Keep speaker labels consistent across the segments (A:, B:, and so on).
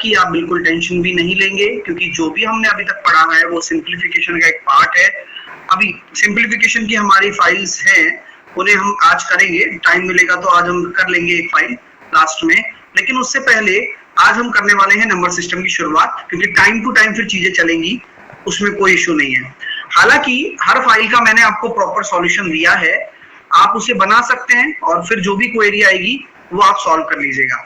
A: की आप बिल्कुल टेंशन भी नहीं लेंगे, क्योंकि जो भी हमने अभी तक पढ़ा है वो सिंप्लीफिकेशन का एक पार्ट है। अभी सिंप्लीफिकेशन की हमारी फाइल्स हैं, उन्हें हम आज करेंगे, टाइम मिलेगा तो आज हम कर लेंगे एक फाइल लास्ट में। लेकिन उससे पहले आज हम करने वाले हैं नंबर सिस्टम की शुरुआत, क्योंकि टाइम टू टाइम फिर चीजें चलेंगी, उसमें कोई इश्यू नहीं है। हालांकि हर फाइल का मैंने आपको प्रॉपर सॉल्यूशन दिया है, आप उसे बना सकते हैं और फिर जो भी क्वेरी आएगी वो आप सॉल्व कर लीजिएगा।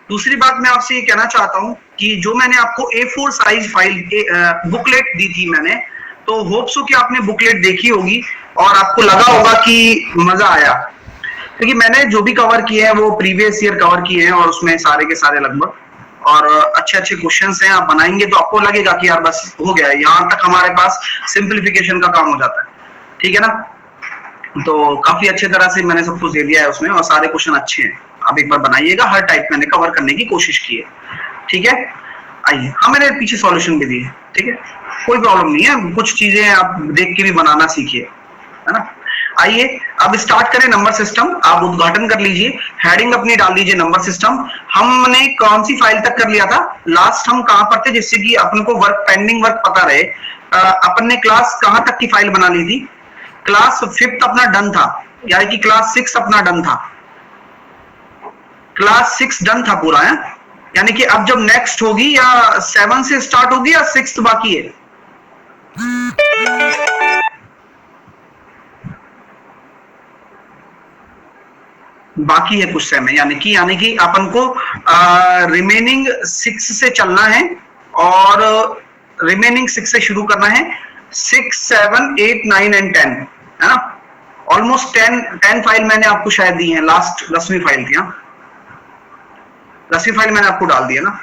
A: दूसरी बात मैं आपसे ये कहना चाहता हूं कि जो मैंने आपको A4 साइज फाइल बुकलेट दी थी मैंने, तो होप सो कि आपने बुकलेट देखी होगी और आपको लगा होगा कि मजा आया, क्योंकि मैंने जो भी कवर किए हैं वो प्रीवियस ईयर कवर किए हैं और उसमें सारे के सारे लगभग, और अच्छे अच्छे क्वेश्चंस हैं। आप बनाएंगे तो आपको लगेगा कि यार बस हो गया, यहाँ तक हमारे पास सिंप्लीफिकेशन का काम हो जाता है, ठीक है ना। तो काफी अच्छे तरह से मैंने सब कुछ दे दिया है उसमें और सारे क्वेश्चन अच्छे हैं। आप एक बार बनाइएगा, हर टाइप मैंने कवर करने की कोशिश की है, ठीक है। आइए, हाँ मैंने पीछे सॉल्यूशन भी दिए, ठीक है, कोई प्रॉब्लम नहीं है, कुछ चीजें आप देख के भी बनाना सीखिए, है ना। आइए अब स्टार्ट करें नंबर सिस्टम। आप उद्घाटन कर लीजिए, हेडिंग अपनी डाल लीजिए नंबर सिस्टम। हमने कौन सी फाइल तक कर लिया था लास्ट, हम कहां पर थे, जिससे कि अपन को वर्क पेंडिंग वर्क पता रहे। अपन ने क्लास कहां तक की फाइल बना ली थी, क्लास 5th अपना डन था, यानी कि क्लास 6 अपना डन था, क्लास 6 डन था पूरा है, यानी कि अब जब नेक्स्ट होगी या 7 से स्टार्ट होगी या 6th बाकी है। बाकी है कुछ समय, यानी कि अपन को रिमेनिंग 6 से चलना है और रिमेनिंग 6 से शुरू करना है। 6, 7, 8, 9 एंड 10 है ना। ऑलमोस्ट 10 फाइल मैंने आपको शायद दी है, लास्ट 10वीं फाइल थी, 10वीं फाइल मैंने आपको डाल दी है ना,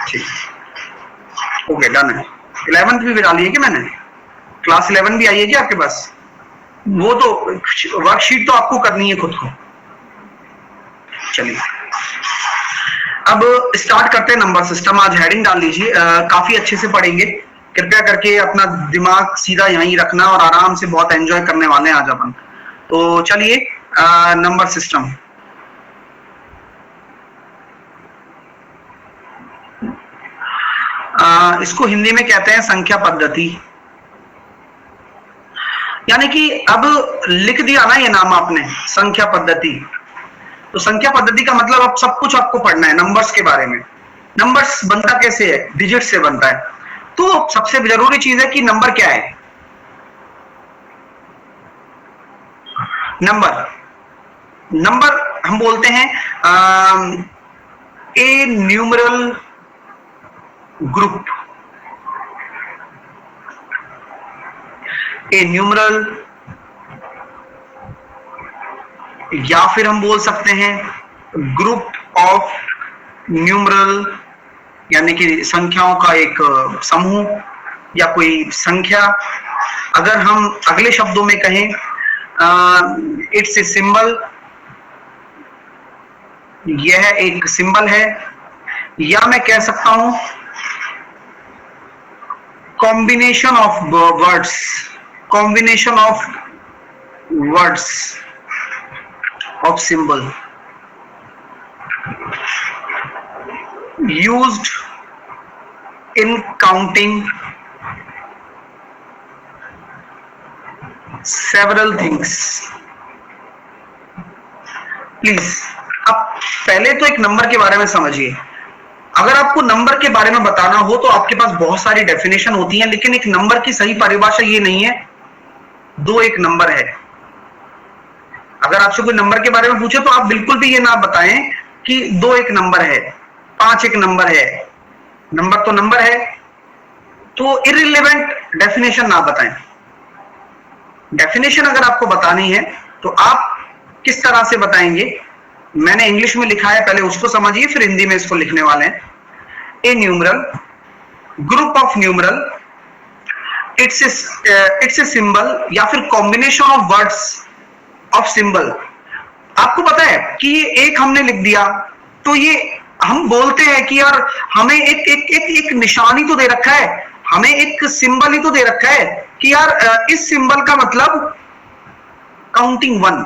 A: ठीक, ओके डन है। 11th भी डाली है कि मैंने, क्लास 11 भी आई है क्या आपके पास, वो तो वर्कशीट तो आपको करनी है खुद को। चलिए अब स्टार्ट करते हैं नंबर सिस्टम। आज हेडिंग डाल लीजिए, काफी अच्छे से पढ़ेंगे, कृपया करके अपना दिमाग सीधा यहीं रखना और आराम से बहुत एंजॉय करने वाले हैं आज अपन। तो चलिए नंबर सिस्टम, इसको हिंदी में कहते हैं संख्या पद्धति, यानी कि अब लिख दिया ना ये नाम आपने, संख्या पद्धति। तो संख्या पद्धति का मतलब अब सब कुछ आपको पढ़ना है नंबर्स के बारे में। नंबर्स बनता कैसे है, डिजिट से बनता है। तो सबसे जरूरी चीज है कि नंबर क्या है। नंबर हम बोलते हैं a numeral group, A numeral, या फिर हम बोल सकते हैं ग्रुप ऑफ न्यूमरल, यानी कि संख्याओं का एक समूह या कोई संख्या। अगर हम अगले शब्दों में कहें, इट्स ए सिंबल, यह एक सिंबल है, या मैं कह सकता हूं combination of words, combination of words of symbol used in counting several things. Please अब पहले तो एक नंबर के बारे में समझिए। अगर आपको नंबर के बारे में बताना हो तो आपके पास बहुत सारी डेफिनेशन होती हैं, लेकिन एक नंबर की सही परिभाषा ये नहीं है दो एक नंबर है। अगर आपसे कोई नंबर के बारे में पूछे तो आप बिल्कुल भी ये ना बताएं कि 2 एक नंबर है, 5 एक नंबर है। नंबर तो नंबर है, तो इररिलेवेंट डेफिनेशन ना बताएं। डेफिनेशन अगर आपको बतानी है तो आप किस तरह से बताएंगे, मैंने इंग्लिश में लिखा है, पहले उसको समझिए फिर हिंदी में इसको लिखने वाले हैं। A numeral, group of numeral, it's a symbol या फिर combination of words of symbol. आपको पता है कि ये एक हमने लिख दिया तो ये हम बोलते हैं कि यार हमें एक निशानी तो दे रखा है, हमें एक सिंबल ही तो दे रखा है कि यार इस सिंबल का मतलब काउंटिंग 1,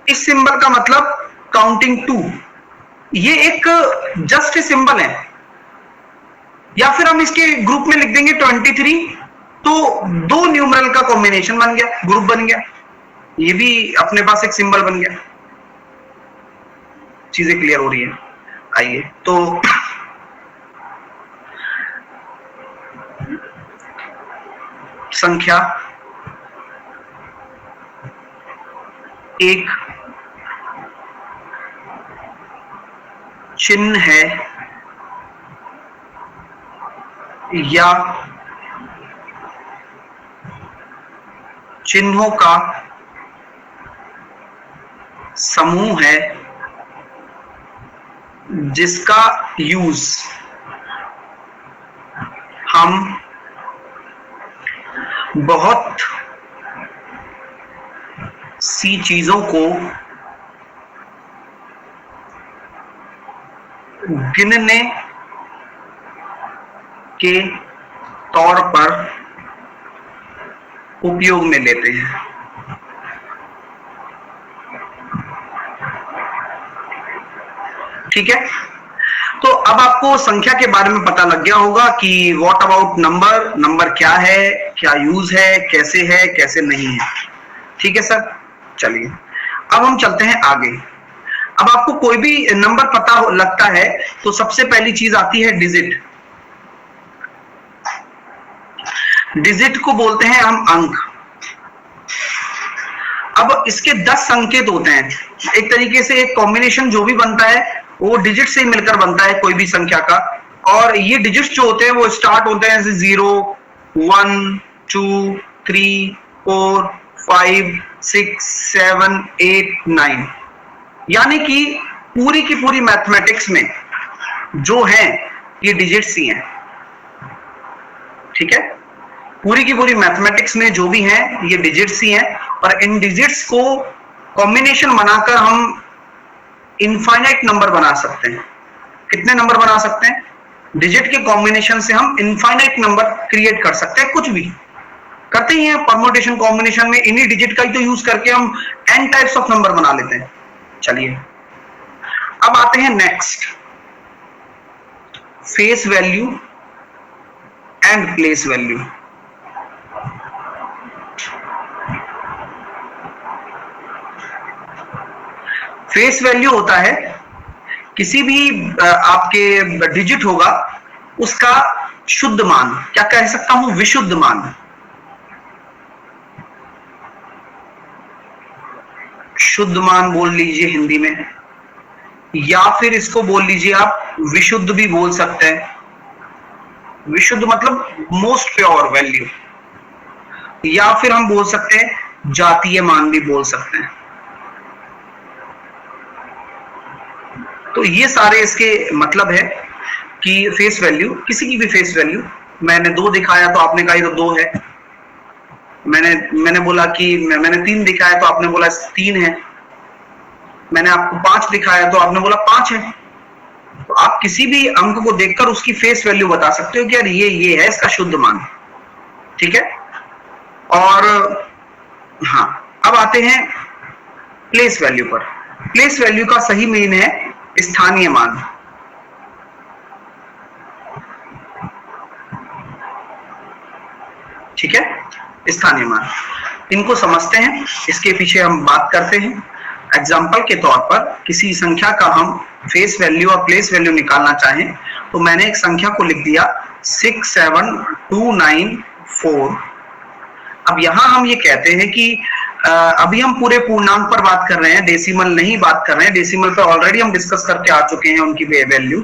A: इस सिंबल का मतलब काउंटिंग 2, ये एक जस्ट सिंबल है, या फिर हम इसके ग्रुप में लिख देंगे 23, तो दो न्यूमरल का कॉम्बिनेशन बन गया, ग्रुप बन गया, ये भी अपने पास एक सिंबल बन गया। चीजें क्लियर हो रही है? आइए, तो संख्या एक चिन्ह है या चिन्हों का समूह है जिसका यूज हम बहुत सी चीजों को गिनने के तौर पर उपयोग में लेते हैं। ठीक है, तो अब आपको संख्या के बारे में पता लग गया होगा कि व्हाट अबाउट नंबर, नंबर क्या है, क्या यूज है, कैसे नहीं है। ठीक है सर, चलिए अब हम चलते हैं आगे। अब आपको कोई भी नंबर पता लगता है तो सबसे पहली चीज आती है डिजिट। डिजिट को बोलते हैं हम अंक। अब इसके 10 संकेत होते हैं। एक तरीके से एक कॉम्बिनेशन जो भी बनता है वो डिजिट से मिलकर बनता है, कोई भी संख्या का। और ये डिजिट्स जो होते हैं वो स्टार्ट होते हैं जैसे 0, 1, 2, 3, 4, 5, 6, 7, 8, 9। यानी कि पूरी की पूरी मैथमेटिक्स में जो है ये डिजिट्स ही हैं। ठीक है, पूरी की पूरी मैथमेटिक्स में जो भी हैं ये डिजिट्स ही हैं। और इन डिजिट्स को कॉम्बिनेशन बनाकर हम इनफाइनाइट नंबर बना सकते हैं। कितने नंबर बना सकते हैं? डिजिट के कॉम्बिनेशन से हम इनफाइनाइट नंबर क्रिएट कर सकते हैं। कुछ भी करते ही हैं परम्यूटेशन कॉम्बिनेशन में, इन्हीं डिजिट का ही तो यूज करके हम n टाइप्स ऑफ नंबर बना लेते हैं। चलिए अब आते हैं next, face value and place value. Face value होता है किसी भी आपके डिजिट होगा उसका शुद्ध मान, क्या कह सकता हूं, विशुद्ध मान। शुद्ध मान बोल लीजिए हिंदी में, या फिर इसको बोल लीजिए आप विशुद्ध भी बोल सकते हैं। विशुद्ध मतलब मोस्ट प्योर वैल्यू, या फिर हम बोल सकते हैं जातीय मान भी बोल सकते हैं। तो ये सारे इसके मतलब है कि फेस वैल्यू, किसी की भी फेस वैल्यू, मैंने 2 दिखाया तो आपने कहा ये तो 2 है, मैंने बोला कि मैंने 3 दिखाया तो आपने बोला 3 है, मैंने आपको 5 दिखाया तो आपने बोला 5 है। तो आप किसी भी अंक को देखकर उसकी फेस वैल्यू बता सकते हो कि यार ये है इसका शुद्ध मान। ठीक है, और हाँ अब आते हैं प्लेस वैल्यू पर। प्लेस वैल्यू का सही मीन है स्थानीय मान। ठीक है, स्थानीय मान, इनको समझते हैं, इसके पीछे हम बात करते हैं। एग्जाम्पल के तौर पर किसी संख्या का हम फेस वैल्यू और प्लेस वैल्यू निकालना चाहें तो मैंने एक संख्या को लिख दिया 67294। अब यहां हम ये कहते हैं कि अभी हम पूरे पूर्णांक पर बात कर रहे हैं, डेसिमल नहीं बात कर रहे हैं। डेसिमल पे ऑलरेडी हम डिस्कस करके आ चुके हैं उनकी वैल्यू।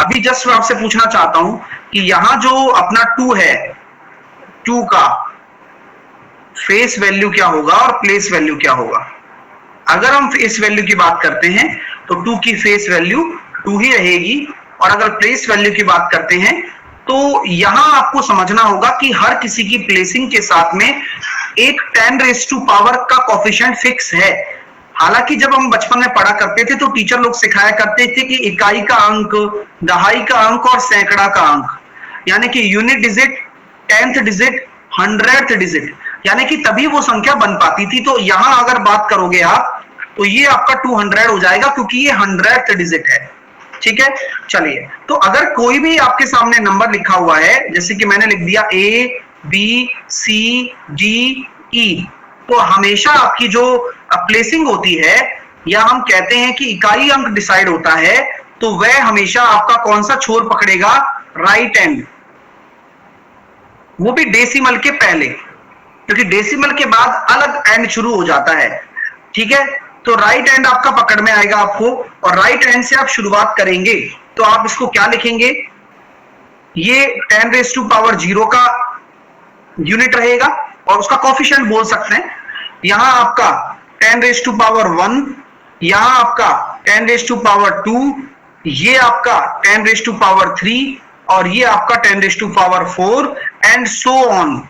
A: अभी जस्ट मैं आपसे पूछना चाहता हूं कि यहां जो अपना 2 है, 2 का फेस वैल्यू क्या होगा और प्लेस वैल्यू क्या होगा। अगर हम फेस वैल्यू की बात करते हैं तो 2 की फेस वैल्यू 2 ही रहेगी, और अगर प्लेस वैल्यू की बात करते हैं तो यहां आपको समझना होगा कि हर किसी की प्लेसिंग के साथ में एक 10⁻⁴ का कोफिशिएंट फिक्स है। हालांकि जब हम बचपन में पढ़ा करते थे तो टीचर लोग सिखाया करते थे कि इकाई का अंक, दहाई का अंक और सैकड़ा का अंक, यानी कि unit digit, 10th digit, 100th digit, यानी कि तभी वो संख्या बन पाती थी। तो यहां अगर बात करोगे आप तो ये आपका 200 हो जाएगा क्योंकि ये 100th डिजिट है। ठीक है, चलिए, तो अगर कोई भी आपके सामने नंबर लिखा हुआ है, जैसे कि मैंने लिख दिया A B C D E, तो हमेशा आपकी जो प्लेसिंग होती है, या हम कहते हैं कि इकाई अंक डिसाइड होता है, तो वह हमेशा आपका कौन सा छोर पकड़ेगा? राइट एंड, वो भी डेसिमल के पहले, क्योंकि डेसिमल के बाद अलग एंड शुरू हो जाता है, ठीक है। तो राइट एंड आपका पकड़ में आएगा आपको, और राइट एंड से आप शुरुआत करेंगे, तो आप इसको क्या लिखेंगे? ये 10⁻⁴ का यूनिट रहेगा, और उसका कोफिशिएंट बोल सकते हैं। यहां आपका 10⁻⁴, यहां आपका 10⁻², ये आपका 10⁻3, और ये आपका 10⁻⁴, एंड सो ऑन,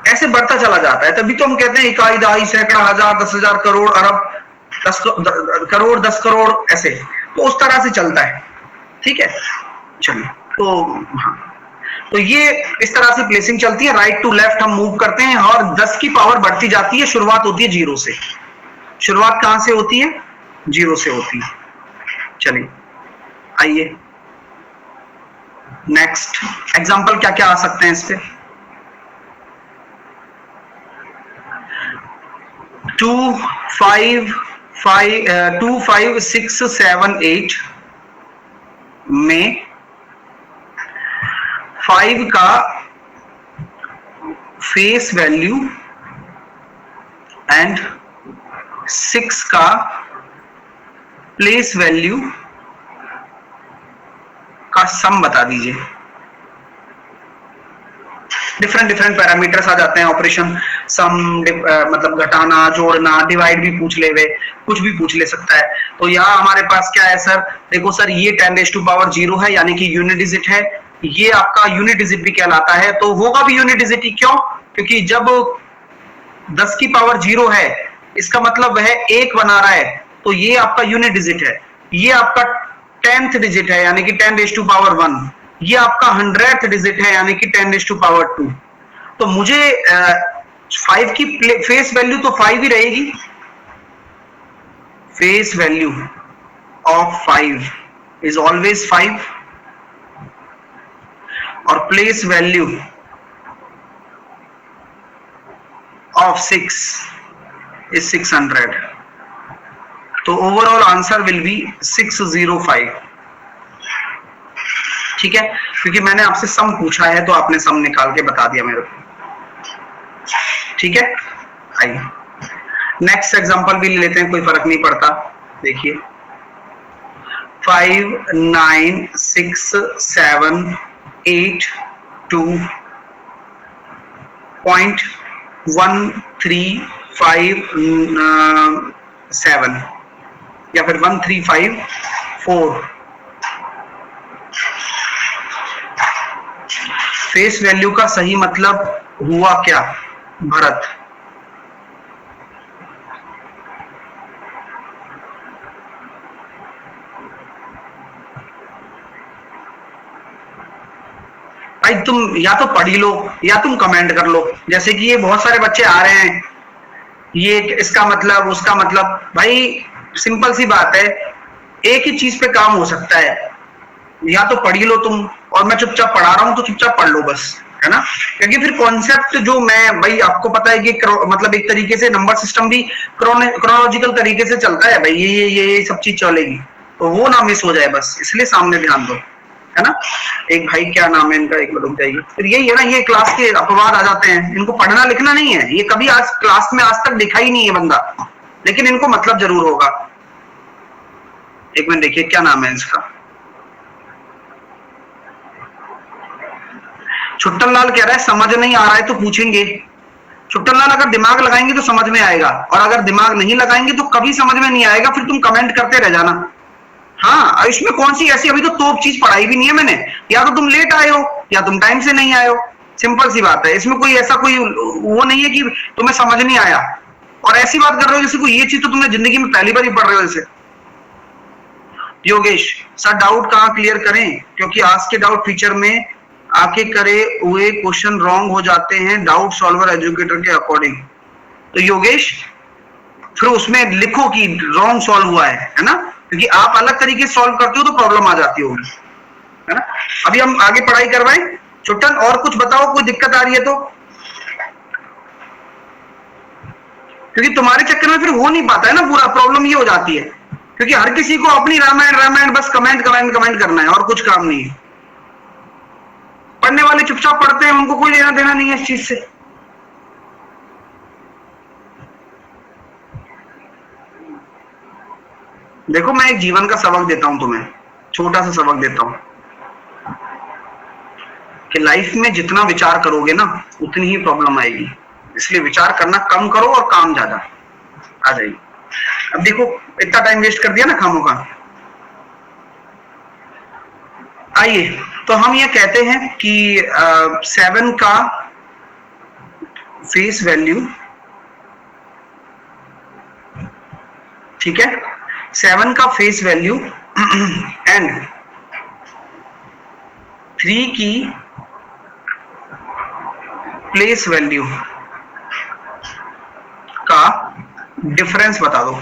A: ऐसे बढ़ता चला जाता है। तभी तो हम कहते हैं इकाई, दहाई, सैकड़ा, हजार, 10,000, करोड़, अरब, 10 करोड़, 10 करोड़, ऐसे, तो उस तरह से चलता है, ठीक है। चलिए, तो हाँ, तो ये इस तरह से प्लेसिंग चलती है, राइट टू लेफ्ट हम मूव करते हैं, और 10 की पावर बढ़ती जाती है। शुरुआत होती है 0 से। शुरुआत कहां से होती है? 0 से होती है। चलिए, आइए नेक्स्ट एग्जांपल क्या क्या आ सकते हैं इस पे? 2 5 6 7 8 में 5 का फेस वैल्यू एंड 6 का प्लेस वैल्यू का सम बता दीजिए। डिफरेंट पैरामीटर्स आ जाते हैं, ऑपरेशन, सम, मतलब घटाना, जोड़ना, डिवाइड भी पूछ ले, वे कुछ भी पूछ ले सकता है। तो यहाँ हमारे पास क्या है सर? देखो सर, ये 10⁻⁴ है, यानी कि यूनिट डिजिट है। ये आपका यूनिट डिजिट भी कहलाता है, तो होगा भी यूनिट डिजिट ही। क्यों? क्योंकि जब 10 की पावर 0 है, इसका मतलब वह 1 बना रहा है, तो ये आपका यूनिट डिजिट है। ये आपका 10th डिजिट है, यानी कि 10⁻⁴। ये आपका 100th डिजिट है, यानी कि 10⁻²। तो मुझे 5 की फेस वैल्यू तो 5 ही रहेगी। Face value of 5 is always 5, और प्लेस वैल्यू ऑफ 6 इज 600। तो ओवरऑल आंसर विल बी 605, ठीक है। क्योंकि मैंने आपसे सम पूछा है, तो आपने सम निकाल के बता दिया मेरे को, ठीक है। आइए नेक्स्ट एग्जांपल भी ले लेते हैं, कोई फर्क नहीं पड़ता। देखिए 5 9 6 7 8 2.135 या फिर 1354। फेस वैल्यू का सही मतलब हुआ क्या भरत? भाई तुम या तो पढ़ ही लो, या तुम कमेंट कर लो। जैसे कि ये बहुत सारे बच्चे आ रहे हैं, ये इसका मतलब, उसका मतलब। भाई सिंपल सी बात है, एक ही चीज पे काम हो सकता है, या तो पढ़ ही लो तुम, और मैं चुपचाप पढ़ा रहा हूं तो चुपचाप पढ़ लो बस, है ना। क्योंकि फिर कॉन्सेप्ट जो मैं, भाई आपको पता है कि मतलब एक तरीके से नंबर सिस्टम भी क्रोनोलॉजिकल तरीके से चलता है भाई, ये सब चीज चलेगी, तो वो ना मिस हो जाए बस, इसलिए सामने ध्यान दो, है ना। एक भाई क्या नाम है इनका, एक मिनट रुक जाइए। फिर यही है ना, ये क्लास के अपवाद आ जाते हैं, इनको पढ़ना लिखना नहीं है, ये कभी आज क्लास में आज तक दिखा ही नहीं है बंदा, लेकिन इनको मतलब जरूर होगा। एक मिनट देखिए क्या नाम है इसका। छुट्टन लाल कह रहा है समझ नहीं आ रहा है तो पूछेंगे। छुट्टन लाल, अगर दिमाग लगाएंगे तो समझ में आएगा, और अगर दिमाग नहीं लगाएंगे तो कभी समझ में नहीं आएगा, फिर तुम कमेंट करते रह जाना। हाँ, इसमें कौन सी ऐसी अभी तो तोप चीज पढ़ाई भी नहीं है मैंने, या तो तुम लेट आए हो या तुम टाइम से नहीं आए हो, सिंपल सी बात है। इसमें कोई ऐसा कोई वो नहीं है कि तुम्हें समझ नहीं आया, और ऐसी बात कर रहे हो जैसे कोई ये चीज तो तुमने जिंदगी में पहली बार ही पढ़ रहे हो जैसे। योगेश सर, डाउट कहाँ क्लियर करें? क्योंकि आज के डाउट फीचर में आके करे हुए क्वेश्चन रॉन्ग हो जाते हैं डाउट सॉल्वर एजुकेटर के अकॉर्डिंग। तो योगेश फिर उसमें लिखो कि रॉन्ग सॉल्व हुआ है ना, क्योंकि आप अलग तरीके से सॉल्व करते हो तो प्रॉब्लम आ जाती होगी, है ना। अभी हम आगे पढ़ाई करवाएं। छुट्टन और कुछ बताओ, कोई दिक्कत आ रही है तो, क्योंकि तुम्हारे चक्कर में फिर हो नहीं पाता है ना पूरा, प्रॉब्लम ये हो जाती है क्योंकि हर किसी को अपनी रामायण रामायण बस कमेंट कमेंट कमेंट करना है और कुछ काम नहीं है। पढ़ने वाले चुपचाप पढ़ते हैं, उनको कोई लेना देना नहीं है इस चीज से। देखो मैं एक जीवन का सबक देता हूं तुम्हें, छोटा सा सबक देता हूं कि लाइफ में जितना विचार करोगे ना उतनी ही प्रॉब्लम आएगी, इसलिए विचार करना कम करो और काम ज्यादा आ जाएगी। अब देखो इतना टाइम वेस्ट कर दिया ना खामों का। आइए तो हम ये कहते हैं कि 7 का फेस वैल्यू, ठीक है, 7 का फेस वैल्यू एंड 3 की प्लेस वैल्यू का डिफरेंस बता दो।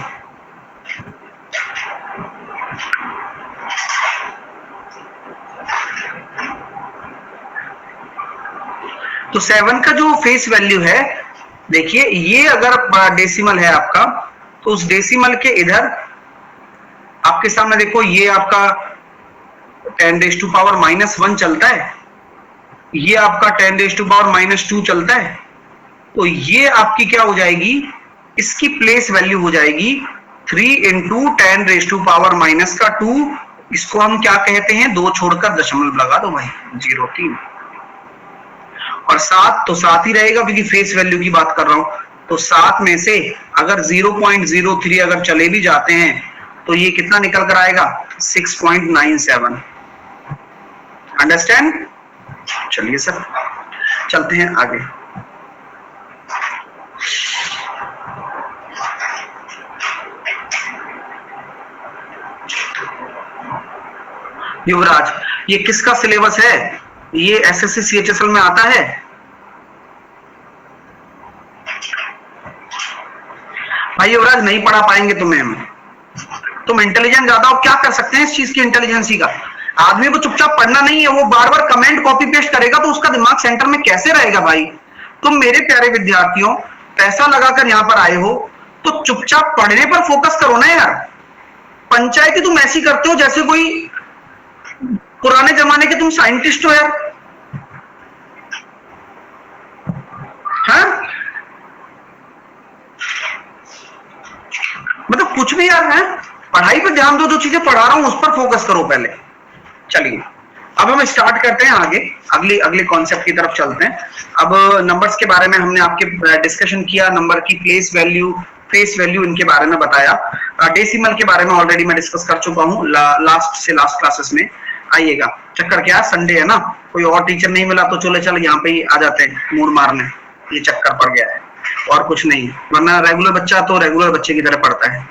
A: तो 7 का जो फेस वैल्यू है, देखिए ये अगर डेसिमल है आपका तो उस डेसिमल के इधर आपके सामने देखो ये आपका 10⁻⁻1 चलता है, ये आपका 10⁻⁻2 चलता है, तो ये आपकी क्या हो जाएगी, इसकी प्लेस वैल्यू हो जाएगी 3 × 10⁻⁻2। इसको हम क्या कहते हैं, 2 छोड़कर दशमलव लगा दो भाई, 0.3। और 7 तो 7 ही रहेगा क्योंकि फेस वैल्यू की बात कर रहा हूं। तो 7 में से अगर 0.03 अगर चले भी जाते हैं तो ये कितना निकल कर आएगा, 6.97। अंडरस्टैंड। चलिए सर चलते हैं आगे। युवराज ये किसका सिलेबस है, ये एसएससी सीएचएसएल में आता है। भाई युवराज नहीं पढ़ा पाएंगे तुम्हें हम, तुम इंटेलिजेंट ज्यादा हो, क्या कर सकते हैं इस चीज की इंटेलिजेंसी का। आदमी को चुपचाप पढ़ना नहीं है, वो बार बार कमेंट कॉपी पेस्ट करेगा तो उसका दिमाग सेंटर में कैसे रहेगा भाई। तुम मेरे प्यारे विद्यार्थियों पैसा लगाकर यहाँ पर आए हो तो चुपचाप पढ़ने पर फोकस करो ना यार। पंचायती तुम ऐसी करते हो जैसे कोई पुराने जमाने के तुम साइंटिस्ट हो यार। हाँ मतलब कुछ भी यार है, पढ़ाई पे ध्यान दो, जो चीजें पढ़ा रहा हूं उस पर फोकस करो पहले। चलिए अब हम स्टार्ट करते हैं आगे, अगले कॉन्सेप्ट की तरफ चलते हैं। अब नंबर्स के बारे में हमने आपके डिस्कशन किया, नंबर की प्लेस वैल्यू, फेस वैल्यू, इनके बारे में बताया। डेसिमल के बारे में ऑलरेडी मैं डिस्कस कर चुका हूँ लास्ट क्लासेस में। आइएगा, चक्कर क्या, संडे है ना, कोई और टीचर नहीं मिला तो चलो यहाँ पे ही आ जाते हैं मूड मारने, ये चक्कर पड़ गया है और कुछ नहीं, वरना रेगुलर बच्चा तो रेगुलर बच्चे की तरह पढ़ता है।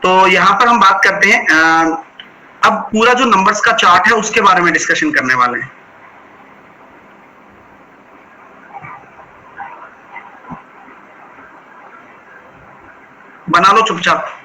A: तो यहाँ पर हम बात करते हैं अब पूरा जो नंबर्स का चार्ट है उसके बारे में डिस्कशन करने वाले हैं। बना लो चुपचाप।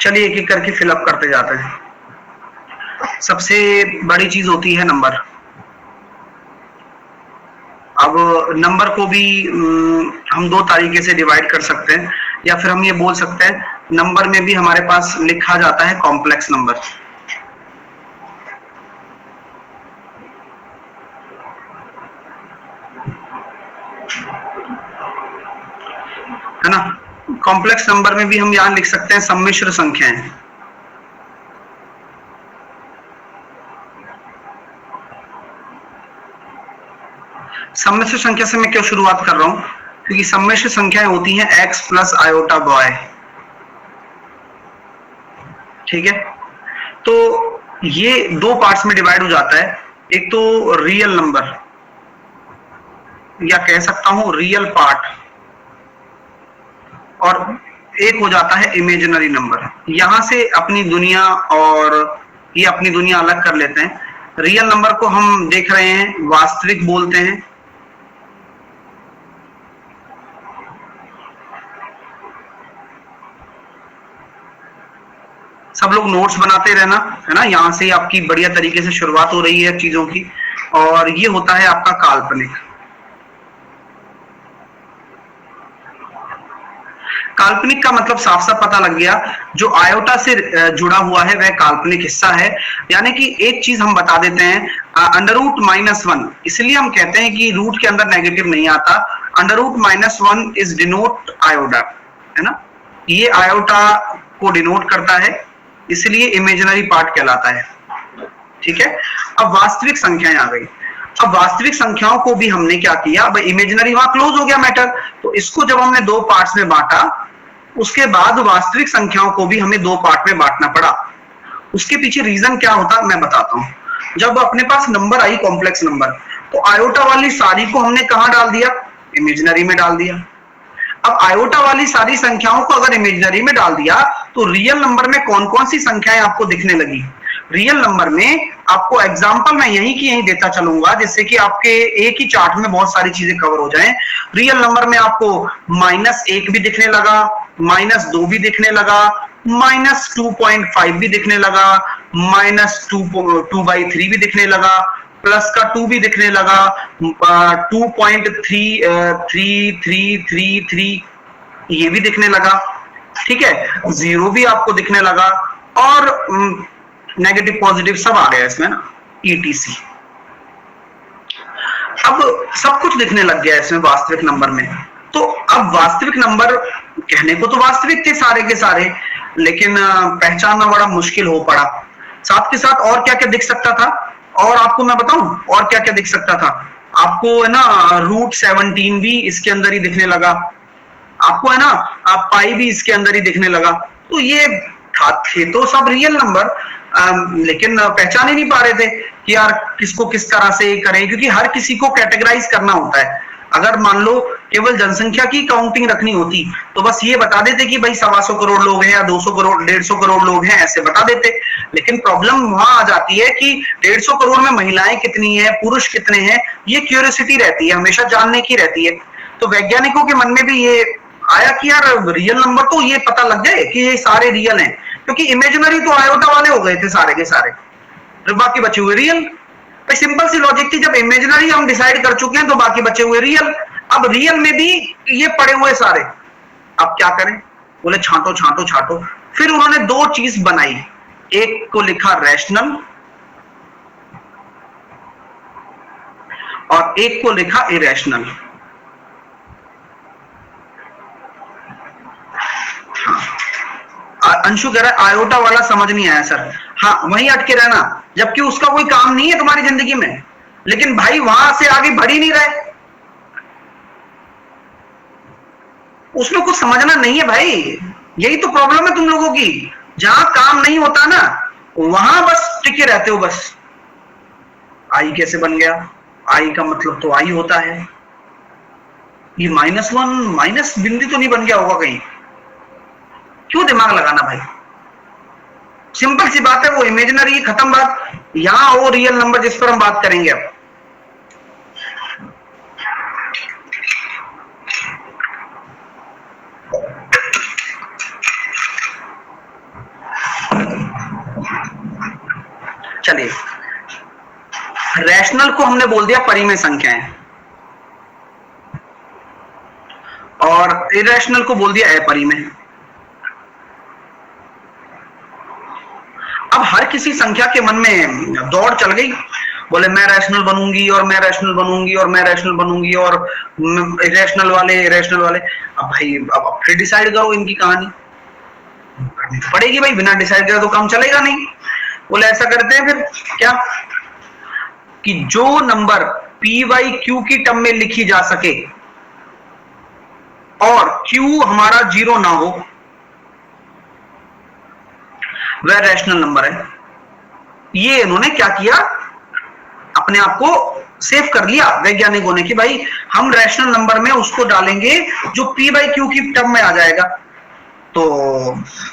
A: चलिए एक एक करके फिलअप करते जाते हैं। सबसे बड़ी चीज होती है नंबर। अब नंबर को भी हम 2 तरीके से डिवाइड कर सकते हैं, या फिर हम ये बोल सकते हैं नंबर में भी हमारे पास लिखा जाता है कॉम्प्लेक्स नंबर, है ना। कॉम्प्लेक्स नंबर में भी हम यहां लिख सकते हैं सम्मिश्र संख्याएं। सम्मिश्र संख्या से मैं क्यों शुरुआत कर रहा हूं, क्योंकि सम्मिश्र संख्याएं होती हैं x प्लस आयोटा बॉय, ठीक है। तो ये दो पार्ट्स में डिवाइड हो जाता है, एक तो रियल नंबर या कह सकता हूं रियल पार्ट, और एक हो जाता है इमेजिनरी नंबर। यहां से अपनी दुनिया और ये अपनी दुनिया अलग कर लेते हैं। रियल नंबर को हम देख रहे हैं वास्तविक बोलते हैं, सब लोग नोट्स बनाते रहना, है ना, यहां से आपकी बढ़िया तरीके से शुरुआत हो रही है चीजों की। और ये होता है आपका काल्पनिक। काल्पनिक का मतलब साफ साफ पता लग गया, जो आयोटा से जुड़ा हुआ है वह काल्पनिक हिस्सा है। यानी कि एक चीज हम बता देते हैं, √-1, इसलिए हम कहते हैं कि रूट के अंदर नेगेटिव नहीं आता। √-1 इज डिनोट आयोटा, है ना, ये आयोटा को डिनोट करता है, इसलिए इमेजिनरी पार्ट कहलाता है। ठीक है, अब वास्तविक संख्याएं आ गई। अब वास्तविक संख्याओं को भी हमने क्या किया, अब इमेजिनरी वहां क्लोज हो गया मैटर, तो इसको जब हमने दो पार्ट्स में बांटा, उसके बाद वास्तविक संख्याओं को भी हमें दो पार्ट में बांटना पड़ा। उसके पीछे रीजन क्या होता मैं बताता हूं। जब अपने पास नंबर आई कॉम्प्लेक्स नंबर, तो आयोटा वाली सारी को हमने कहां डाल दिया, इमेजिनरी में डाल दिया। अब आयोटा वाली सारी संख्याओं को अगर इमेजिनरी में डाल दिया, तो रियल नंबर में कौन कौन सी संख्याएं आपको दिखने लगी। रियल नंबर में आपको एग्जांपल मैं यहीं की यहीं देता चलूंगा, जिससे कि आपके एक ही चार्ट में बहुत सारी चीजें कवर हो जाएं। रियल नंबर में आपको -1 भी दिखने लगा, -2 भी दिखने लगा, -2.5 भी दिखने लगा, -2/3 भी दिखने लगा, प्लस का 2 भी दिखने लगा, 2.3333 ये भी दिखने लगा। ठीक है, 0 भी आपको दिखने लगा, और नेगेटिव पॉजिटिव सब आ गया इसमें ना, ETC। अब सब कुछ दिखने लग गया इसमें वास्तविक नंबर में। तो अब वास्तविक नंबर कहने को तो वास्तविक थे सारे के सारे, लेकिन पहचानना बड़ा मुश्किल हो पड़ा। साथ के साथ और क्या क्या दिख सकता था, और आपको मैं बताऊं और क्या क्या दिख सकता था। आपको है ना √17 भी इसके अंदर ही दिखने लगा, आपको है ना पाई भी इसके अंदर ही दिखने लगा। तो ये थे तो सब रियल नंबर, लेकिन पहचान ही नहीं पा रहे थे कि यार किसको किस तरह से करें, क्योंकि हर किसी को कैटेगराइज करना होता है। अगर मान लो केवल जनसंख्या की काउंटिंग रखनी होती, तो बस ये बता देते कि भाई 125 करोड़ लोग हैं या 200 करोड़ 150 करोड़ लोग हैं, ऐसे बता देते। लेकिन प्रॉब्लम वहां आ जाती है कि 150 करोड़ में महिलाएं कितनी है, पुरुष कितने हैं, ये क्यूरियोसिटी रहती है, हमेशा जानने की रहती है। तो वैज्ञानिकों के मन में भी ये आया कि यार रियल नंबर तो ये पता लग जाए कि ये सारे रियल हैं, क्योंकि इमेजिनरी तो आयोटा वाले हो गए थे सारे के सारे, बाकी बचे हुए रियल। भाई सिंपल सी लॉजिक थी, जब इमेजिनरी हम डिसाइड कर चुके हैं तो बाकी बचे हुए रियल। अब रियल में भी ये पड़े हुए सारे, अब क्या करें, बोले छांटो छांटो छांटो। फिर उन्होंने दो चीज बनाई, एक को लिखा रैशनल और एक को लिखा इरेशनल। अंशु कह रहा है आयोटा वाला समझ नहीं आया सर। हाँ, वहीं अटके रहना, जबकि उसका कोई काम नहीं है तुम्हारी जिंदगी में, लेकिन भाई वहां से आगे बढ़ ही नहीं रहे, उसमें कुछ समझना नहीं है भाई। यही तो प्रॉब्लम है तुम लोगों की, जहां काम नहीं होता ना वहां बस टिके रहते हो। बस आई कैसे बन गया, आई का मतलब तो आई होता है, ये -1 माइनस बिंदु तो नहीं बन गया होगा कहीं, क्यों दिमाग लगाना भाई। सिंपल सी बात है, वो इमेजिनरी खत्म बात। यहां वो रियल नंबर जिस पर हम बात करेंगे अब। चलिए, रैशनल को हमने बोल दिया परिमेय संख्याएं, और इरेशनल को बोल दिया अपरिमेय। अब हर किसी संख्या के मन में दौड़ चल गई, बोले मैं रैशनल बनूंगी और मैं रैशनल बनूंगी और मैं रैशनल बनूंगी और इरेशनल वाले। अब भाई अब फिर डिसाइड करो इनकी कहानी, करनी तो पड़ेगी भाई, बिना डिसाइड करे तो काम चलेगा नहीं। बोले ऐसा करते हैं फिर क्या कि जो नंबर p/q की टर्म में लिखी जा सके और q हमारा 0 ना हो, वह रैशनल नंबर है। ये इन्होंने क्या किया, अपने आप को सेव कर लिया वैज्ञानिकों ने कि भाई हम रैशनल नंबर में उसको डालेंगे जो पी बाई क्यू की टर्म में आ जाएगा। तो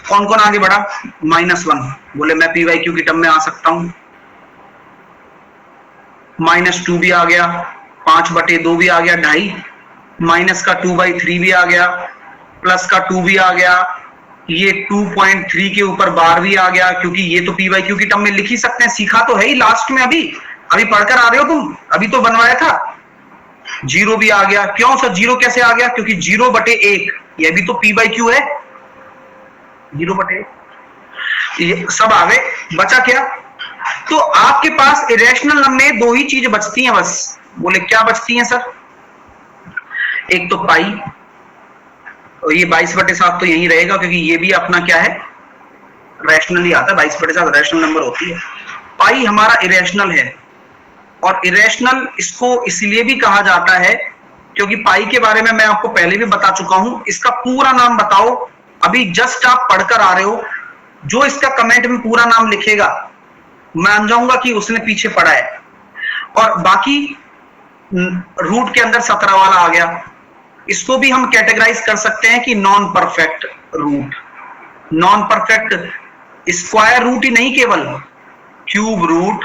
A: कौन कौन आगे बढ़ा? -1 बोले मैं पी बाई क्यू की टर्म में आ सकता हूं, -2 भी आ गया, 5/2 भी आ गया, 2.5, माइनस का 2/3 भी आ गया, प्लस का 2 भी आ गया, ये 2.3 के ऊपर बार भी आ गया, क्योंकि ये तो पी बाई क्यू की टर्म में लिख ही सकते हैं, सीखा तो है ही लास्ट में, अभी पढ़कर आ रहे हो तुम, अभी तो बनवाया था। 0 भी आ गया, क्यों सर 0 कैसे आ गया? क्योंकि 0/1 ये भी तो पी बाई क्यू है, 0/1 ये सब आ गए। बचा क्या? तो आपके पास इरेशनल में दो ही चीज बचती हैं बस। बोले क्या बचती हैं सर? एक तो पाई, और ये 22/7 तो यही रहेगा, क्योंकि ये भी अपना क्या है, रैशनल ही आता है, 22/7 रैशनल नंबर होती है। पाई हमारा इरेशनल है, और इरेशनल इसको इसलिए भी कहा जाता है क्योंकि पाई के बारे में मैं आपको पहले भी बता चुका हूं। इसका पूरा नाम बताओ, अभी जस्ट आप पढ़कर आ रहे हो, जो इसका कमेंट में पूरा नाम लिखेगा मैं मान जाऊंगा कि उसने पीछे पढ़ा है। और बाकी रूट के अंदर 17 वाला आ गया, इसको भी हम कैटेगराइज कर सकते हैं कि non perfect root. Non perfect square root ही नहीं, केवल क्यूब रूट,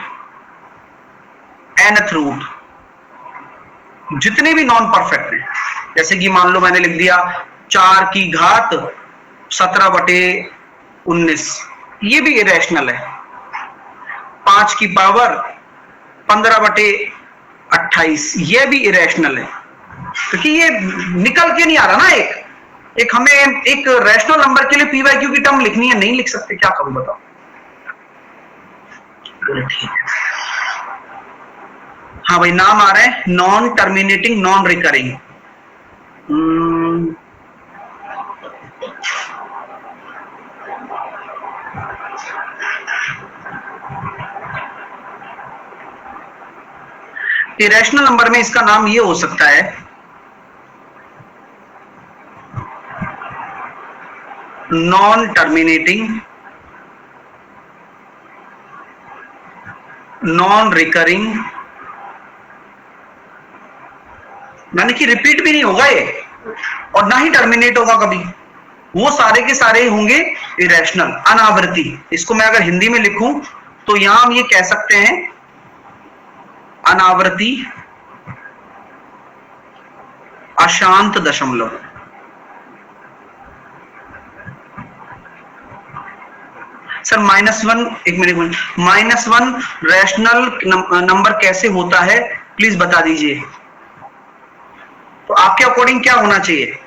A: nth रूट, जितने भी नॉन परफेक्ट हैं, जैसे कि मान लो मैंने लिख दिया 4 की घात 17/19, ये भी इरेशनल है। 5 की पावर 15/28, ये भी इरेशनल है, क्योंकि ये निकल के नहीं आ रहा ना। एक हमें एक रैशनल नंबर के लिए पी बाई क्यू की टर्म लिखनी है, नहीं लिख सकते, क्या करूं बताओ? ठीक है, हाँ भाई नाम आ रहे हैं, non terminating, non recurring. Irrational number में इसका नाम ये हो सकता है नॉन टर्मिनेटिंग, नॉन रिकरिंग, यानी कि रिपीट भी नहीं होगा ये, और ना ही टर्मिनेट होगा कभी, वो सारे के सारे होंगे इरेशनल, अनावृति। इसको मैं अगर हिंदी में लिखूं तो यहां हम ये कह सकते हैं अनावृति अशांत दशमलव। सर -1, एक मिनट, -1 रैशनल नंबर कैसे होता है, प्लीज बता दीजिए। तो आपके अकॉर्डिंग क्या होना चाहिए?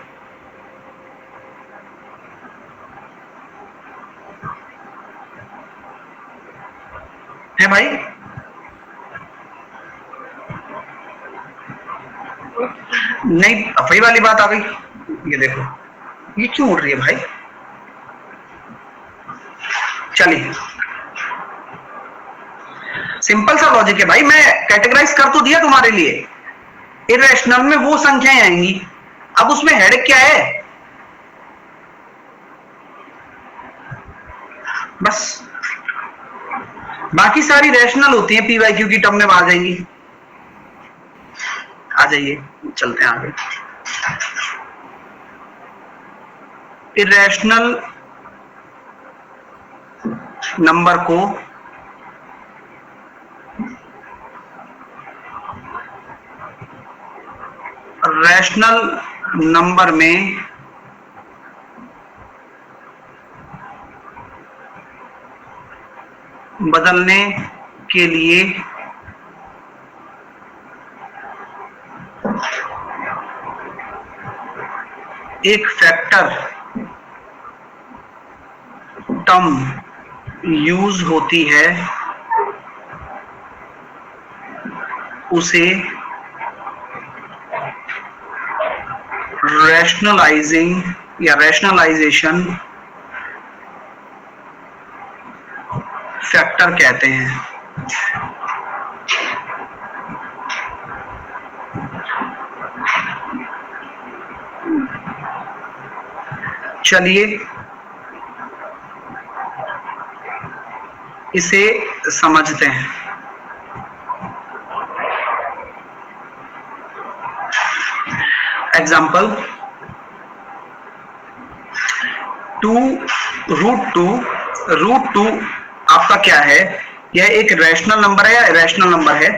A: है भाई? नहीं, वही वाली बात आ गई। ये देखो, ये क्यों उड़ रही है भाई? चलिए, सिंपल सा लॉजिक है भाई, मैं कैटेगराइज कर तो दिया तुम्हारे लिए। इरेशनल में वो संख्याएं आएंगी, अब उसमें हेड क्या है, बस। बाकी सारी रैशनल होती है, पी वाई क्यू की टर्म में आ जाएंगी। आ जाइए, चलते हैं आगे। इरेशनल नंबर को रैशनल नंबर में बदलने के लिए एक फैक्टर टर्म यूज होती है, उसे रैशनलाइजिंग या रैशनलाइजेशन फैक्टर कहते हैं। चलिए, इसे समझते हैं। एग्जाम्पल 2√2 आपका क्या है, यह एक रैशनल नंबर है या इरेशनल नंबर है?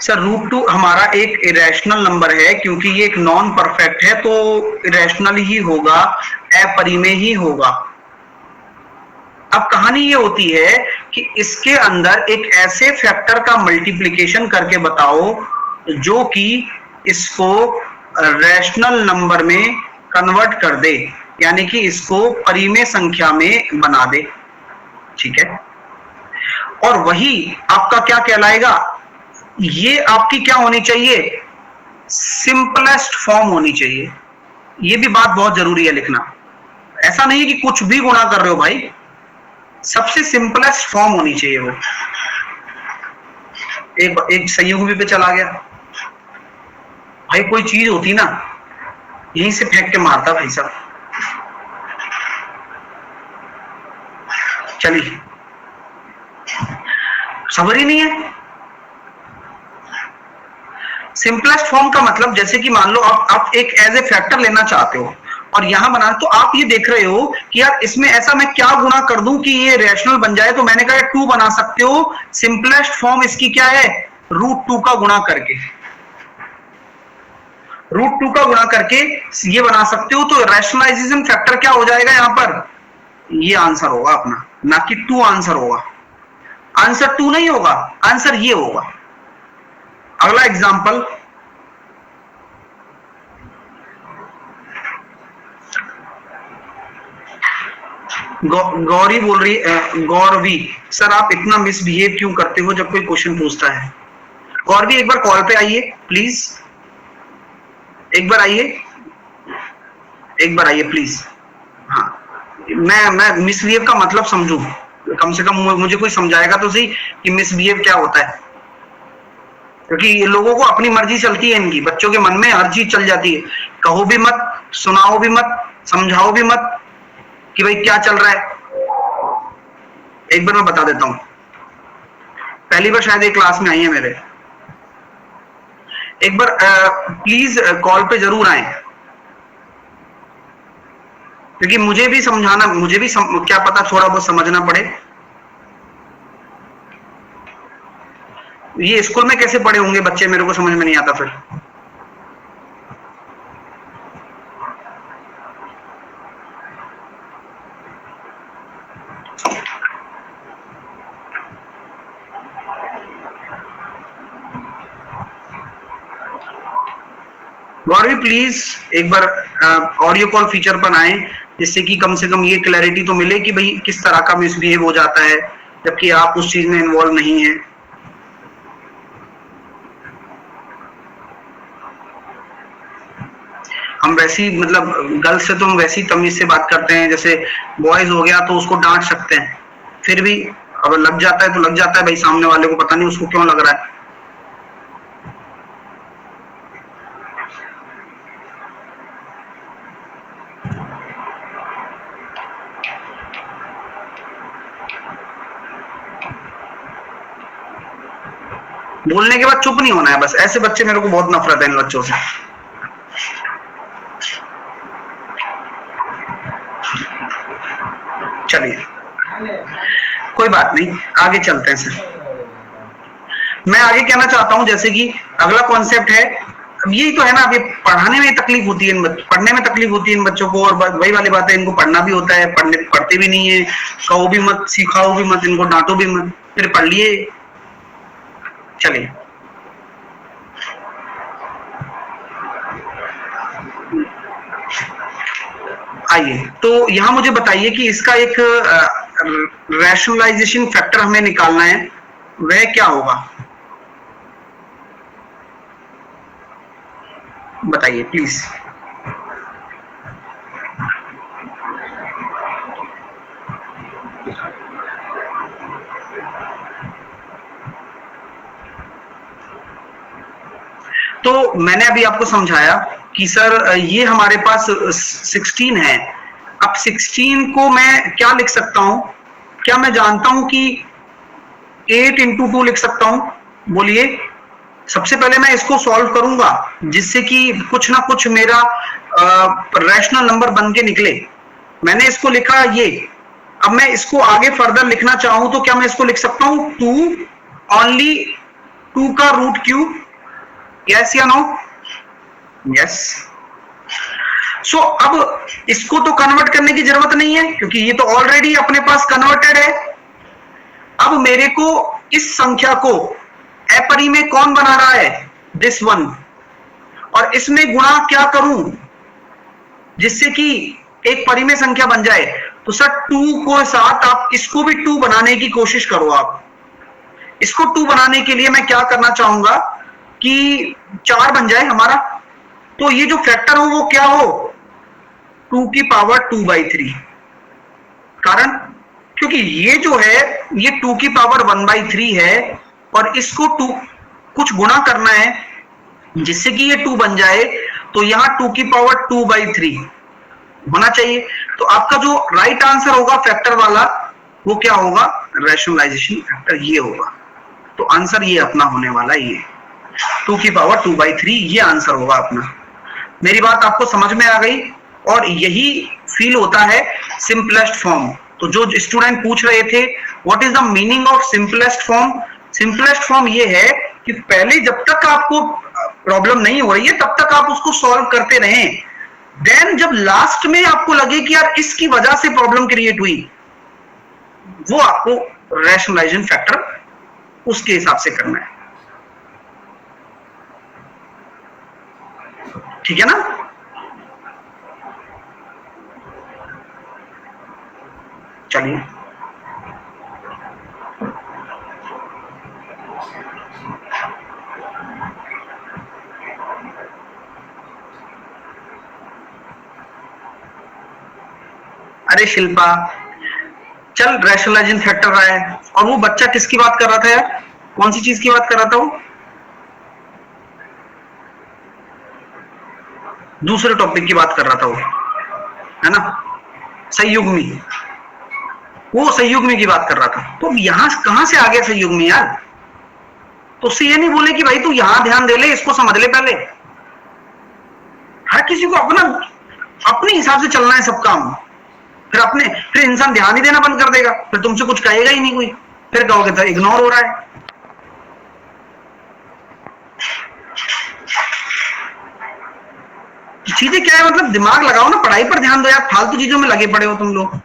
A: सर √2 हमारा एक इरेशनल नंबर है क्योंकि ये एक नॉन परफेक्ट है, तो इरेशनल ही होगा, अपरिमेय ही होगा। अब कहानी ये होती है कि इसके अंदर एक ऐसे फैक्टर का मल्टीप्लिकेशन करके बताओ जो कि इसको रैशनल नंबर में कन्वर्ट कर दे, यानी कि इसको परिमेय संख्या में बना दे। ठीक है, और वही आपका क्या कहलाएगा, ये आपकी क्या होनी चाहिए, सिंपलेस्ट फॉर्म होनी चाहिए। ये भी बात बहुत जरूरी है लिखना, ऐसा नहीं है कि कुछ भी गुणा कर रहे हो भाई, सबसे सिंपलेस्ट फॉर्म होनी चाहिए वो। एक संयुग्मी पे चला गया भाई, कोई चीज होती ना यहीं से फेंक के मारता भाई साहब। चलिए, सबर ही नहीं है। सिंपलेस्ट फॉर्म का मतलब जैसे कि मान लो आप एक एज ए फैक्टर लेना चाहते हो और यहां बना, तो आप ये देख रहे हो कि यार इसमें ऐसा मैं क्या गुणा कर दूं कि ये रैशनल बन जाए, तो मैंने कहा 2 बना सकते हो। सिंपलेस्ट फॉर्म इसकी क्या है, √2 का गुणा करके, √2 का गुणा करके ये बना सकते हो। तो रैशनलाइजेशन फैक्टर क्या हो जाएगा यहां पर, ये आंसर होगा अपना, ना कि 2 आंसर होगा। आंसर 2 नहीं होगा, आंसर ये होगा। अगला एग्जांपल, गौरी बोल रही है, गौरवी सर आप इतना मिसबिहेव क्यों करते हो जब कोई क्वेश्चन पूछता है? गौरवी एक बार कॉल पे आइए प्लीज, एक बार आइए, एक बार आइए प्लीज। हाँ, मैं मिसबिहेव का मतलब समझू, कम से कम मुझे कोई समझाएगा तो सही कि मिसबिहेव क्या होता है, क्योंकि ये लोगों को अपनी मर्जी चलती है, इनकी बच्चों के मन में हर चीज चल जाती है। कहो भी मत, सुनाओ भी मत, समझाओ भी मत कि भाई क्या चल रहा है। एक बार मैं बता देता हूं, पहली बार शायद एक क्लास में आई है मेरे, एक बार प्लीज कॉल पे जरूर आए, क्योंकि मुझे भी समझाना, मुझे भी क्या पता थोड़ा बहुत समझना पड़े। ये स्कूल में कैसे पढ़े होंगे बच्चे, मेरे को समझ में नहीं आता फिर। गौरवी प्लीज एक बार ऑडियो कॉल फीचर पर आए, जिससे कि कम से कम ये क्लैरिटी तो मिले कि भाई किस तरह का मिसबिहेव हो जाता है जबकि आप उस चीज में इन्वॉल्व नहीं है। हम वैसी मतलब गर्ल्स से तो हम वैसी तमीज से बात करते हैं, जैसे बॉयज हो गया तो उसको डांट सकते हैं, फिर भी अब लग जाता है तो लग जाता है भाई, सामने वाले को पता नहीं उसको क्यों लग रहा है। बोलने के बाद चुप नहीं होना है बस, ऐसे बच्चे मेरे को बहुत नफरत है इन बच्चों से। चलिए कोई बात नहीं, आगे चलते हैं सर। मैं आगे कहना चाहता हूं, जैसे कि अगला कॉन्सेप्ट है, अब यही तो है ना, अभी पढ़ाने में तकलीफ होती है, पढ़ने में तकलीफ होती है इन बच्चों को, और वही वाली बात है, इनको पढ़ना भी होता है, पढ़ते भी नहीं है। कहो भी मत, सिखाओ भी मत, इनको डांटो भी मत, फिर पढ़ लिए। चलिए आइए, तो यहां मुझे बताइए कि इसका एक रैशनलाइजेशन फैक्टर हमें निकालना है, वह क्या होगा, बताइए प्लीज। तो मैंने अभी आपको समझाया कि सर ये हमारे पास 16 है। अब 16 को मैं क्या लिख सकता हूं, क्या मैं जानता हूं कि 8 इंटू 2 लिख सकता हूं? बोलिए। सबसे पहले मैं इसको सॉल्व करूंगा जिससे कि कुछ ना कुछ मेरा रैशनल नंबर बन के निकले। मैंने इसको लिखा ये, अब मैं इसको आगे फर्दर लिखना चाहूं तो क्या मैं इसको लिख सकता हूं 2 ओनली 2 का रूट क्यूब? यस या नो? यस। सो अब इसको तो कन्वर्ट करने की जरूरत नहीं है क्योंकि ये तो ऑलरेडी अपने पास कन्वर्टेड है। अब मेरे को इस संख्या को अपरी में कौन बना रहा है? This one. और इसमें गुणा क्या करूं जिससे कि एक परिमेय संख्या बन जाए? तो सर 2 को साथ आप इसको भी 2 बनाने की कोशिश करो। आप इसको 2 बनाने के लिए मैं क्या करना चाहूंगा कि 4 बन जाए हमारा। तो ये जो फैक्टर हो वो क्या हो? 2 की पावर 2/3। कारण क्योंकि ये जो है ये 2 की पावर 1/3 है और इसको 2 कुछ गुणा करना है जिससे कि ये 2 बन जाए। तो यहां 2 की पावर 2/3 होना चाहिए। तो आपका जो राइट आंसर होगा फैक्टर वाला वो क्या होगा? रैशनलाइजेशन फैक्टर ये होगा। तो आंसर ये अपना होने वाला ये 2 की पावर 2/3 ये आंसर होगा अपना। मेरी बात आपको समझ में आ गई? और यही फील होता है सिंपलेस्ट फॉर्म। तो जो स्टूडेंट पूछ रहे थे what is the meaning of simplest form, simplest form ये है कि पहले जब तक आपको प्रॉब्लम नहीं हो रही है तब तक आप उसको सॉल्व करते रहें। देन जब लास्ट में आपको लगे कि यार इसकी वजह से प्रॉब्लम क्रिएट हुई, वो आपको रैशनलाइजेशन फैक्टर उसके हिसाब से करना है। ठीक है ना? चलिए अरे शिल्पा चल रैशनलाइजेशन फैक्टर रहा है। और वो बच्चा किसकी बात कर रहा था यार? कौन सी चीज की बात कर रहा था वो? दूसरे टॉपिक की बात कर रहा था वो, है ना? संयुग्मी, वो संयुग्मी की बात कर रहा था। तो यहां कहां से आ गया संयुग्मी यार? तो उससे ये नहीं बोले कि भाई तू यहां ध्यान दे ले, इसको समझ ले पहले। हर किसी को अपने हिसाब से चलना है सब काम। फिर इंसान ध्यान ही देना बंद कर देगा, फिर तुमसे कुछ कहेगा ही नहीं कोई। फिर कहोगे तो इग्नोर हो रहा है। चीजें क्या है, मतलब दिमाग लगाओ ना, पढ़ाई पर ध्यान दो यार, फालतू चीजों में लगे पड़े हो तुम लोग।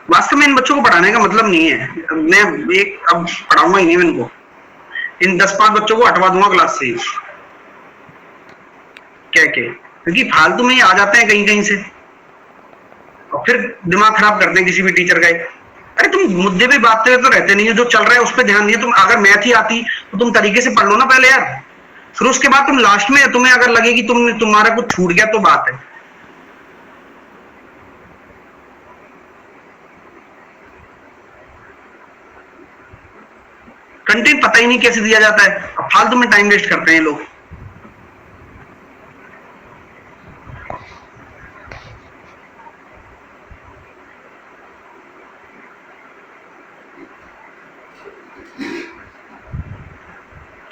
A: वास्तव में इन बच्चों को पढ़ाने का मतलब नहीं है। मैं अब पढ़ाऊंगा ही नहीं इनको। इन 10-5 बच्चों को हटवा दूंगा क्लास से क्या के, क्योंकि फालतू में ही आ जाते हैं कहीं कहीं से और फिर दिमाग खराब करते हैं किसी भी टीचर का। अरे तुम मुद्दे पे बात तो रहते नहीं है, जो चल रहा है उस पर ध्यान नहीं है। तुम अगर मैथ ही आती तो तुम तरीके से पढ़ लो ना पहले यार, फिर उसके बाद तुम लास्ट में तुम्हें अगर लगे कि तुम्हारा कुछ छूट गया तो बात है। कंटेंट पता ही नहीं कैसे दिया जाता है, अब फालतू में टाइम वेस्ट करते हैं लोग।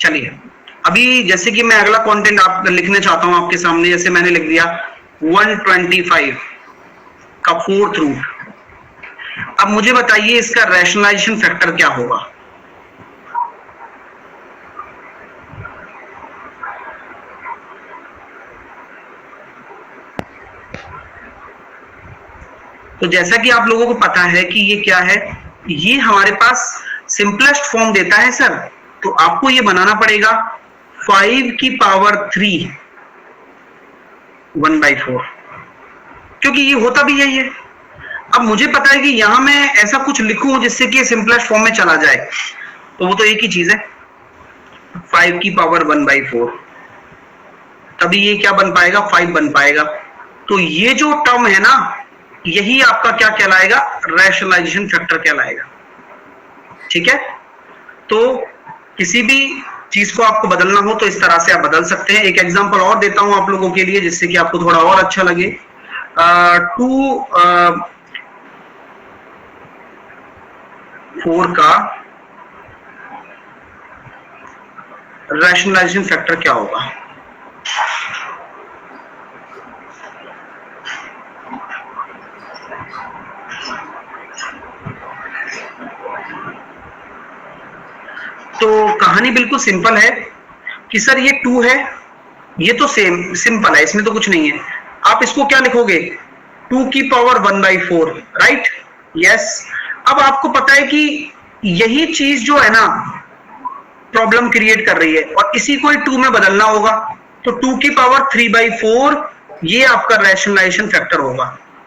A: चलिए अभी जैसे कि मैं अगला कंटेंट आप लिखने चाहता हूं आपके सामने, जैसे मैंने लिख दिया 125 का 4th रूट। अब मुझे बताइए इसका रैशनलाइजेशन फैक्टर क्या होगा? तो जैसा कि आप लोगों को पता है कि ये क्या है, ये हमारे पास सिंपलेस्ट फॉर्म देता है सर। तो आपको ये बनाना पड़ेगा 5 की पावर 3 1/4, क्योंकि ये होता भी यही है। अब मुझे पता है कि यहां मैं ऐसा कुछ लिखूं जिससे कि सिंपलेस्ट फॉर्म में चला जाए, तो वो तो एक ही चीज है 5 की पावर 1/4, तभी ये क्या बन पाएगा 5 बन पाएगा। तो ये जो टर्म है ना यही आपका क्या कहलाएगा, रैशनलाइजेशन फैक्टर कहलाएगा। ठीक है, तो किसी भी चीज को आपको बदलना हो तो इस तरह से आप बदल सकते हैं। एक एग्जांपल और देता हूं आप लोगों के लिए जिससे कि आपको थोड़ा और अच्छा लगे। 2/4 का रैशनलाइजेशन फैक्टर क्या होगा? तो कहानी बिल्कुल सिंपल है कि सर ये 2 है, ये तो सेम सिंपल है, इसमें तो कुछ नहीं है। आप इसको क्या लिखोगे, 2⁴ राइट? यस। अब आपको पता है कि यही चीज जो है ना प्रॉब्लम क्रिएट कर रही है और इसी को 2 में बदलना होगा, तो 2⁴ ये आपका रैशनलाइजेशन फैक्टर होगा।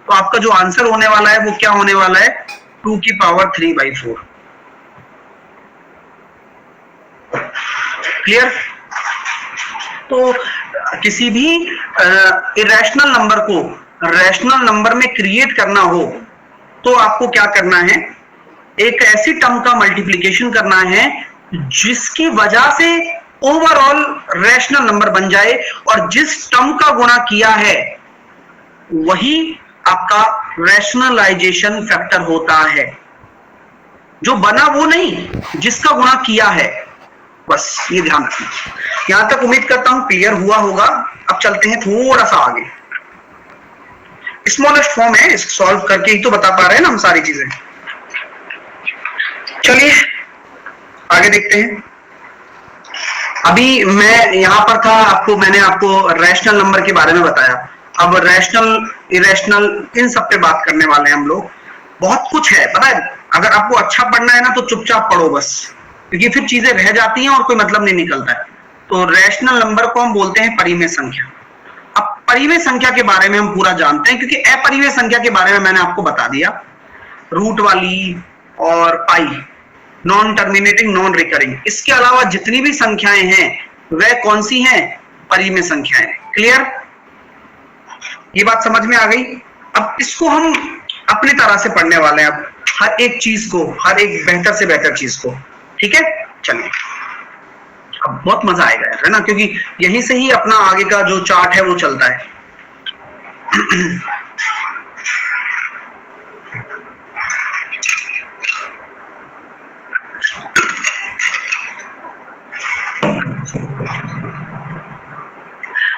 A: तो आपका जो आंसर होने वाला है वो क्या होने वाला है, 2⁴। क्लियर? तो किसी भी इरेशनल नंबर को रैशनल नंबर में क्रिएट करना हो तो आपको क्या करना है, एक ऐसी टर्म का मल्टीप्लिकेशन करना है जिसकी वजह से ओवरऑल रैशनल नंबर बन जाए, और जिस टर्म का गुणा किया है वही आपका रैशनलाइजेशन फैक्टर होता है। जो बना वो नहीं, जिसका गुणा किया है, बस ये ध्यान रखना। यहां तक उम्मीद करता हूं क्लियर हुआ होगा। अब चलते हैं थोड़ा सा आगे। स्मॉलेस्ट फॉर्म है, इसको सॉल्व करके ही तो बता पा रहे हैं ना हम सारी चीजें। चलिए आगे देखते हैं। अभी मैं यहां पर था, मैंने आपको रैशनल नंबर के बारे में बताया। अब रैशनल इरेशनल इन सब पे बात करने वाले हैं हम लोग। बहुत कुछ है पता है, अगर आपको अच्छा पढ़ना है ना तो चुपचाप पढ़ो बस, क्योंकि फिर चीजें रह जाती हैं और कोई मतलब नहीं निकलता है। तो रैशनल नंबर को हम बोलते हैं परिमेय संख्या। अब परिमेय संख्या के बारे में हम पूरा जानते हैं, क्योंकि अपरिमेय संख्या के बारे में मैंने आपको बता दिया, रूट वाली और पाई, नॉन टर्मिनेटिंग, नॉन रिकरिंग। इसके अलावा जितनी भी संख्याएं हैं वह कौन सी हैं, परिमेय संख्याएं। क्लियर? ये बात समझ में आ गई। अब इसको हम अपनी तरह से पढ़ने वाले हैं, अब हर एक चीज को, हर एक बेहतर से बेहतर चीज को। ठीक है, चलिए अब बहुत मजा आएगा यार, है ना, क्योंकि यहीं से ही अपना आगे का जो चार्ट है वो चलता है।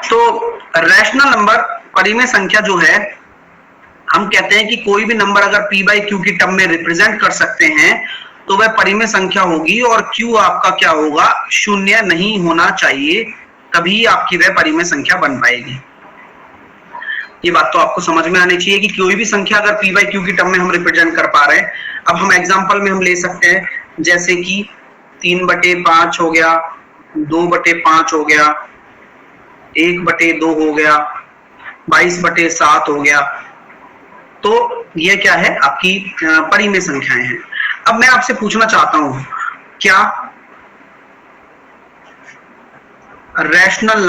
A: तो रैशनल नंबर, परिमेय संख्या जो है, हम कहते हैं कि कोई भी नंबर अगर p/q की टर्म में रिप्रेजेंट कर सकते हैं तो वह परिमेय संख्या होगी, और q आपका क्या होगा, शून्य नहीं होना चाहिए, तभी आपकी वह परिमेय संख्या बन पाएगी। ये बात तो आपको समझ में आनी चाहिए कि कोई भी संख्या अगर p/q की टर्म में हम रिप्रेजेंट कर पा रहे हैं। अब हम एग्जांपल में हम ले सकते हैं, जैसे कि 3/5 हो गया, 2/5 हो गया, 1/2 हो गया, 22/7 हो गया। तो ये क्या है, आपकी परिमेय संख्याएं हैं। अब मैं आपसे पूछना चाहता हूं, क्या rational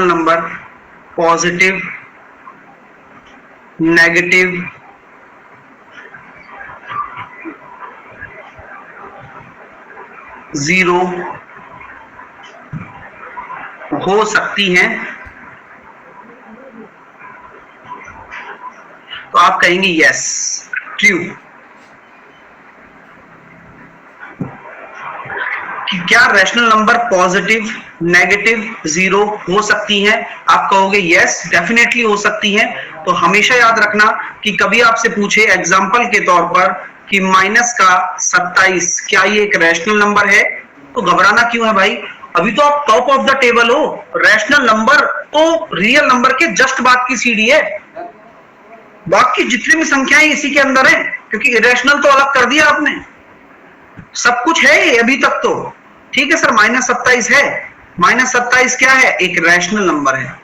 A: number positive, negative, zero हो सकती हैं? तो आप कहेंगे यस, ट्रू। कि क्या rational number positive, negative, zero हो सकती हैं? आप कहोगे यस, डेफिनेटली हो सकती हैं। तो हमेशा याद रखना कि कभी आपसे पूछे एग्जांपल के तौर पर कि -27, क्या ये एक रैशनल नंबर है, तो घबराना क्यों है भाई, अभी तो आप टॉप ऑफ द टेबल हो। रैशनल नंबर तो रियल नंबर के जस्ट बाद की सीढ़ी है, बाकी जितनी भी संख्याएं इसी के अंदर है, क्योंकि इरेशनल तो अलग कर दिया आपने, सब कुछ है अभी तक तो। ठीक है सर, -27 है, -27 क्या है, एक रैशनल नंबर है।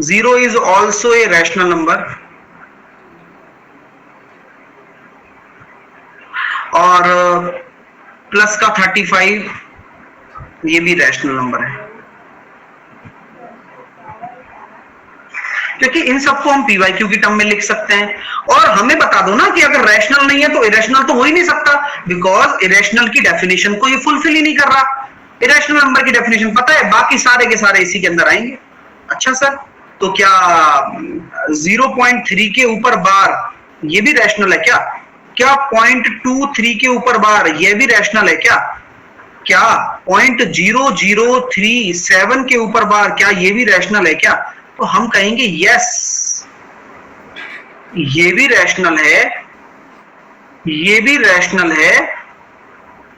A: Zero is also a rational number, और प्लस का 35 ये भी रैशनल नंबर है, क्योंकि इन सबको हम पीवाईक्यू की टर्म में लिख सकते हैं। और हमें बता दो ना कि अगर रैशनल नहीं है तो इरेशनल तो हो ही नहीं सकता, बिकॉज इरेशनल की डेफिनेशन को ये फुलफिल ही नहीं कर रहा। इरेशनल नंबर की डेफिनेशन पता है, बाकी सारे के सारे इसी के अंदर आएंगे। अच्छा सर, तो क्या 0.3 के ऊपर बार ये भी रैशनल है क्या? क्या 0.23 के ऊपर बार ये भी रैशनल है क्या? क्या 0.0037 के ऊपर बार क्या ये भी रैशनल है क्या? तो हम कहेंगे यस, ये भी रैशनल है, ये भी रैशनल है,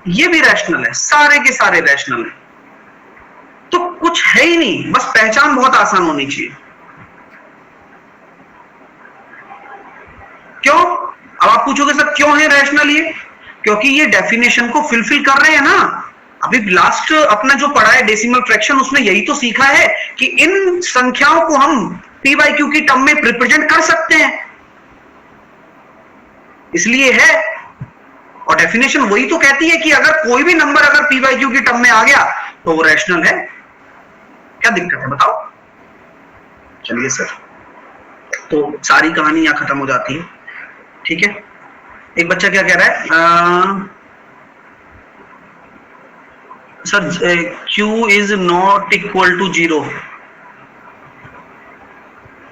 A: ये भी रैशनल है, सारे के सारे रैशनल है। तो कुछ है ही नहीं, बस पहचान बहुत आसान होनी चाहिए। क्यों? अब आप पूछोगे सर क्यों है रैशनल ये? क्योंकि ये डेफिनेशन को फुलफिल कर रहे हैं ना। अभी लास्ट अपना जो पढ़ा है डेसिमल फ्रैक्शन, उसमें यही तो सीखा है कि इन संख्याओं को हम पी बाई क्यू की टर्म में रिप्रेजेंट कर सकते हैं, इसलिए है। और डेफिनेशन वही तो कहती है कि अगर कोई भी नंबर अगर पी बाई क्यू की टर्म में आ गया तो वो रैशनल है। क्या दिक्कत है बताओ? चलिए सर, तो सारी कहानी यहां खत्म हो जाती है, ठीक है। एक बच्चा क्या कह रहा है, sir Q is not equal to 0,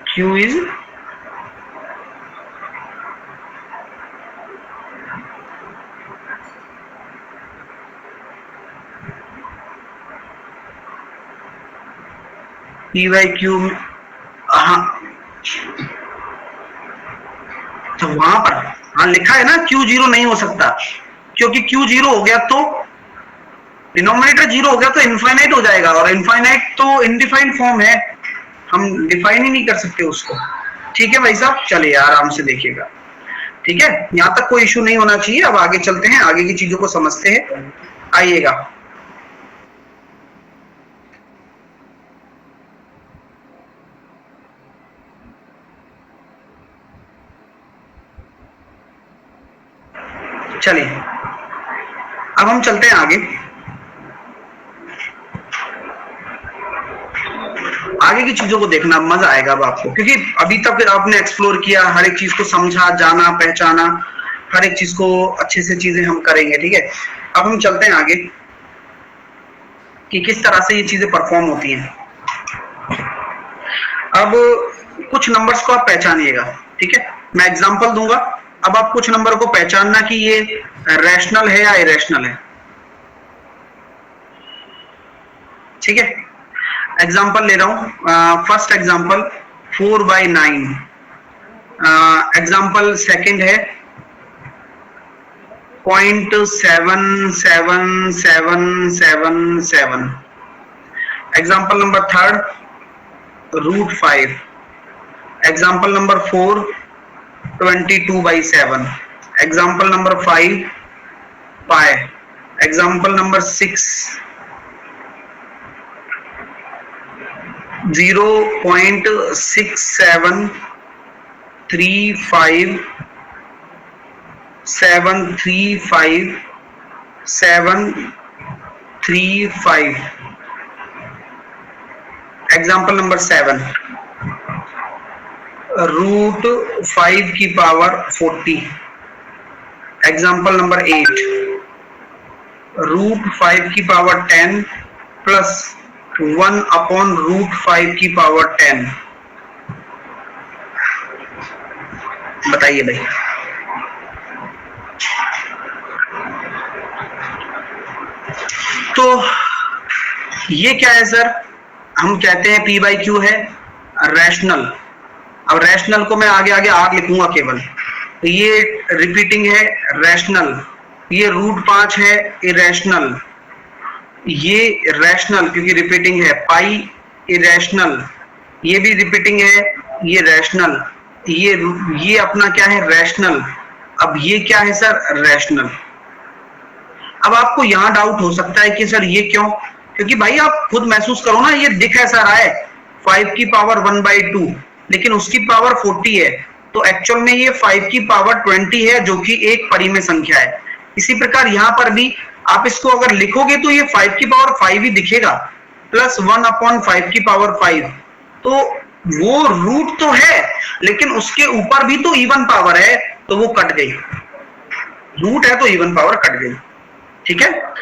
A: Q is P by Q. हाँ, तो वहां पर हाँ लिखा है ना Q 0 नहीं हो सकता, क्योंकि Q 0 हो गया तो डिनोमिनेटर 0 हो गया तो इनफाइनाइट हो जाएगा, और इनफाइनाइट तो इनडिफाइंड फॉर्म है, हम डिफाइन ही नहीं कर सकते उसको। ठीक है भाई साहब, चलिए आराम से देखिएगा, ठीक है। यहां तक कोई इश्यू नहीं होना चाहिए। अब आगे चलते हैं, आगे की चीजों को समझते हैं, आइएगा। चलिए अब हम चलते हैं आगे। आगे की चीजों को देखना मजा आएगा अब आपको, क्योंकि अभी तक आपने एक्सप्लोर किया, हर एक चीज को समझा, जाना, पहचाना, हर एक चीज को अच्छे से चीजें हम करेंगे, ठीक है। अब हम चलते हैं आगे कि किस तरह से ये चीजें परफॉर्म होती हैं। अब कुछ नंबर्स को आप पहचानिएगा, ठीक है। मैं एग्जांपल दूंगा, अब आप कुछ नंबर को पहचानना कि ये रैशनल है या इरेशनल है, ठीक है। एग्जांपल ले रहा हूं, फर्स्ट एग्जांपल 4/9, एग्जांपल सेकंड है 0.77777, example number third √5, example number 4 22/7, example number 5 पाई, एग्जांपल नंबर 6 0.6735735 एग्जांपल नंबर 7 √5 की पावर 40, एग्जांपल नंबर 8 √5 की पावर 10 प्लस 1/√5 की पावर 10। बताइए भाई, तो ये क्या है सर? हम कहते हैं पी बाई क्यू है रैशनल। अब रैशनल को मैं आगे आगे आर लिखूंगा केवल, तो ये रिपीटिंग है रैशनल, ये √5 है इरेशनल, ये रैशनल क्योंकि रिपीटिंग है, पाई इरेशनल, ये भी रिपीटिंग है, ये रैशनल, ये अपना क्या है रैशनल। अब ये क्या है सर? रैशनल। अब आपको यहां डाउट हो सकता है कि सर ये क्यों? क्योंकि भाई आप खुद महसूस करो ना, ये दिख ऐसा रहा है 5 की पावर 1/2, लेकिन उसकी पावर 40 है, तो एक्चुअल में ये 5 की पावर 20 है, जो कि एक परिमेय संख्या है। इसी प्रकार यहां पर भी आप इसको अगर लिखोगे तो ये 5 की पावर 5 ही दिखेगा, प्लस 1/5 की पावर 5, तो वो रूट तो है लेकिन उसके ऊपर भी तो इवन पावर है, तो वो कट गई, रूट है तो इवन पावर कट गई, ठीक है,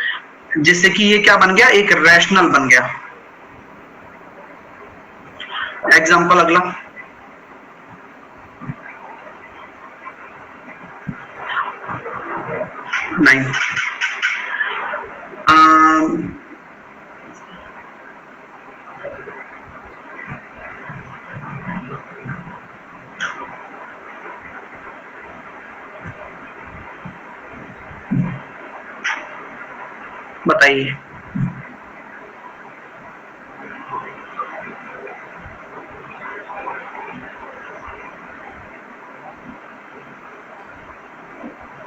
A: जिससे कि ये क्या बन गया, एक रैशनल बन गया। एग्जाम्पल अगला, नाइन, बताइए।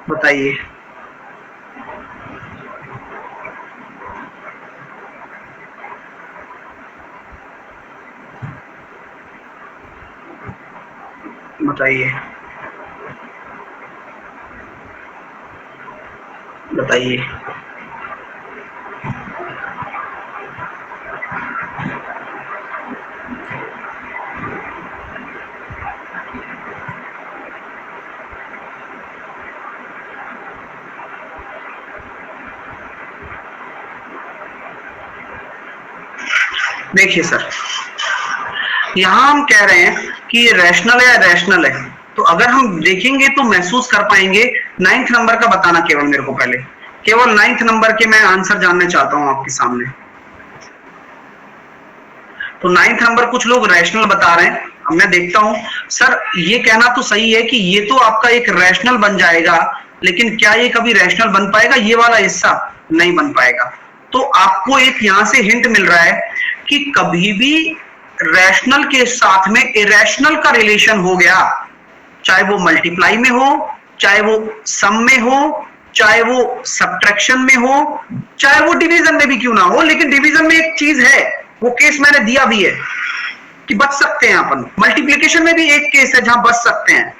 A: बताइए बताइए बताइए। देखिए सर, यहां हम कह रहे हैं कि ये रैशनल है या रैशनल है, तो अगर हम देखेंगे तो महसूस कर पाएंगे। 9th नंबर का बताना केवल मेरे को पहले, केवल 9th नंबर के मैं आंसर जानना चाहता हूं आपके सामने। तो 9th नंबर कुछ लोग रैशनल बता रहे हैं, अब मैं देखता हूं। सर ये कहना तो सही है कि ये तो आपका एक रैशनल बन जाएगा, लेकिन क्या ये कभी रैशनल बन पाएगा, ये वाला हिस्सा नहीं बन पाएगा। तो आपको एक यहां से हिंट मिल रहा है कि कभी भी रैशनल के साथ में इरेशनल का रिलेशन हो गया, चाहे वो मल्टीप्लाई में हो, चाहे वो सम में हो, चाहे वो सब्ट्रैक्शन में हो, चाहे वो डिवीजन में भी क्यों ना हो, लेकिन डिवीजन में एक चीज है, वो केस मैंने दिया भी है कि बच सकते हैं अपन। मल्टीप्लिकेशन में भी एक केस है जहां बच सकते हैं,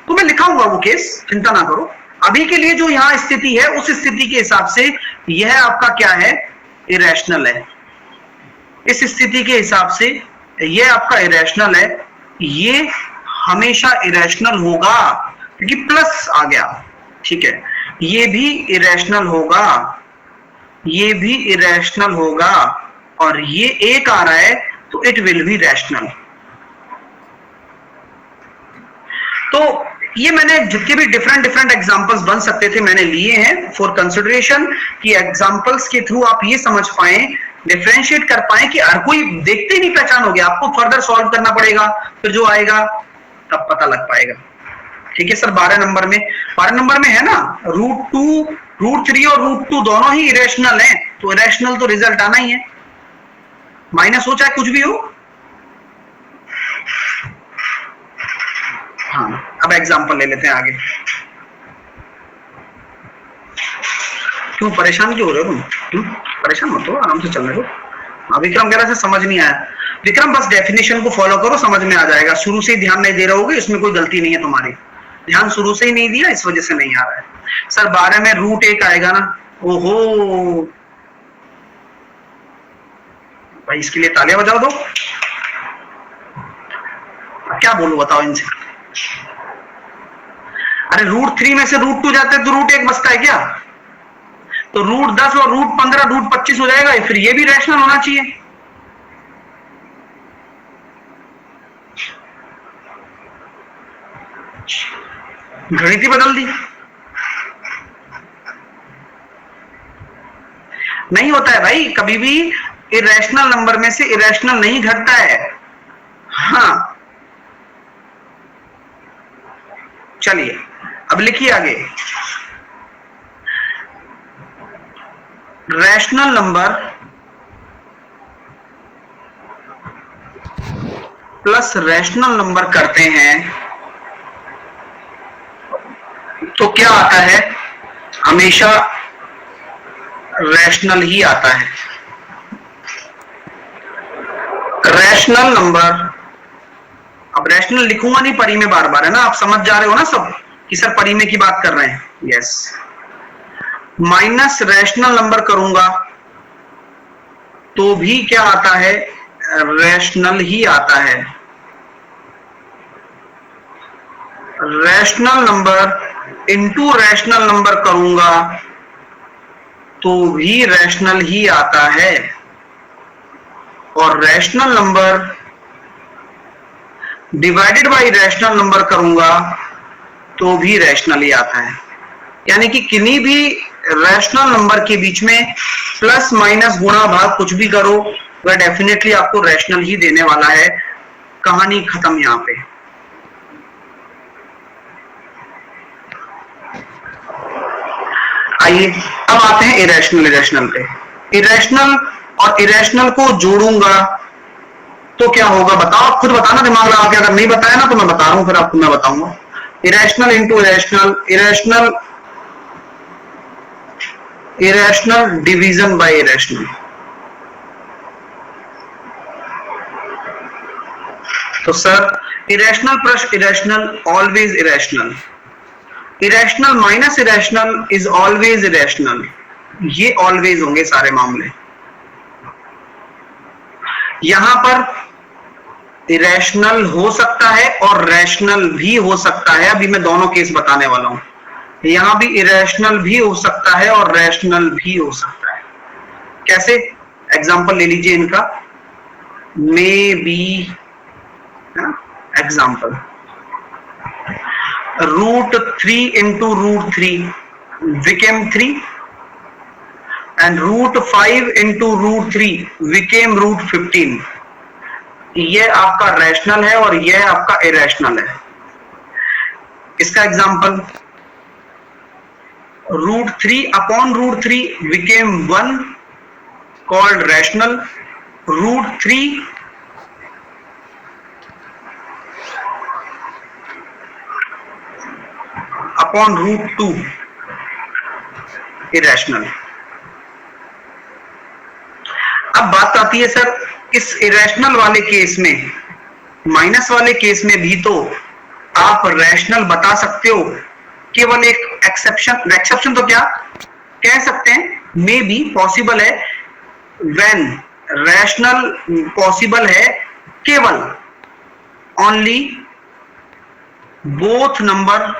A: तो मैं लिखाऊंगा वो केस, चिंता ना करो। अभी के लिए जो यहां स्थिति है, उस स्थिति के हिसाब से यह आपका क्या है, इरेशनल है। इस स्थिति के हिसाब से यह आपका इरेशनल है, ये हमेशा इरेशनल होगा क्योंकि प्लस आ गया, ठीक है। ये भी इरेशनल होगा, ये भी इरेशनल होगा, और ये एक आ रहा है तो इट विल बी रैशनल। तो ये मैंने जितने भी डिफरेंट एग्जांपल्स बन सकते थे मैंने लिए हैं फॉर कंसिडरेशन, कि एग्जांपल्स के थ्रू आप ये समझ पाए, डिफरेंशिएट कर पाए कि हर कोई देखते ही नहीं पहचान हो गया, आपको फर्दर सॉल्व करना पड़ेगा, फिर जो आएगा तब पता लग पाएगा, ठीक है सर। 12 नंबर में है ना, √2, √3 और √2 दोनों ही इरेशनल हैं, तो इरेशनल तो रिजल्ट आना ही है, माइनस हो चाहे कुछ भी हो। हाँ, अब एग्जांपल ले लेते हैं आगे। क्यों परेशान क्यों हो रहे हो तुम? परेशान मत हो, आराम से चलने दो। विक्रम कह रहा है समझ नहीं आया। विक्रम बस डेफिनेशन को फॉलो करो, समझ में आ जाएगा। शुरू से ही ध्यान नहीं दे रहे होगे, इसमें कोई गलती नहीं है तुम्हारी, ध्यान शुरू से ही नहीं दिया, इस वजह से नहीं आ रहा है। सर 12 में √1 आएगा ना, ओहो भाई, इसके लिए तालियां बजाओ दो। क्या बोलूं बताओ इनसे? अरे √3 में से √2 जाते हैं तो √1 बचता है क्या? तो √10 और √15 √25 हो जाएगा, फिर ये भी रैशनल होना चाहिए। गणित ही बदल दी। नहीं होता है भाई, कभी भी इरेशनल नंबर में से इरेशनल नहीं घटता है। हाँ चलिए अब लिखिए आगे। Rational number plus rational number करते हैं तो क्या आता है, हमेशा रैशनल ही आता है। रैशनल नंबर, अब रैशनल लिखूंगा नहीं परी में बार बार, है ना, आप समझ जा रहे हो ना सब कि सर परी में की बात कर रहे हैं। यस, माइनस रैशनल नंबर करूंगा तो भी क्या आता है, रैशनल ही आता है। Rational number into rational number करूंगा तो भी रैशनल ही आता है, और rational number divided by rational number करूंगा तो भी रैशनल ही आता है। यानी कि किन्हीं भी रैशनल नंबर के बीच में प्लस माइनस गुणा भाग कुछ भी करो वह डेफिनेटली आपको रैशनल ही देने वाला है। कहानी खत्म यहां पे। आइए अब आते हैं इरेशनल इरेशनल पे। इरेशनल और इरेशनल को जोड़ूंगा तो क्या होगा, बताओ, खुद बताना दिमाग लगा के। अगर नहीं बताया ना तो मैं बता रहा हूं, फिर आपको मैं बताऊंगा। Irrational into irrational, irrational irrational division by irrational. तो sir irrational plus irrational always irrational, irrational minus irrational is always irrational. ये ऑलवेज होंगे सारे मामले। यहां पर इरेशनल हो सकता है और रैशनल भी हो सकता है। अभी मैं दोनों केस बताने वाला हूं। यहां भी इरेशनल भी हो सकता है और रैशनल भी हो सकता है। कैसे, एग्जांपल ले लीजिए इनका। May be example, √3 into √3 became 3 and √5 into √3 became √15। ये आपका रैशनल है और ये आपका इरेशनल है। इसका example, √3 upon √3 became 1 called rational, √3 upon √2 irrational. अब बात आती है सर इस इरेशनल वाले केस में, माइनस वाले केस में भी तो आप रैशनल बता सकते हो। केवल एक एक्सेप्शन, एक्सेप्शन तो क्या कह सकते हैं, मे बी पॉसिबल है, व्हेन रैशनल पॉसिबल है केवल ओनली बोथ नंबर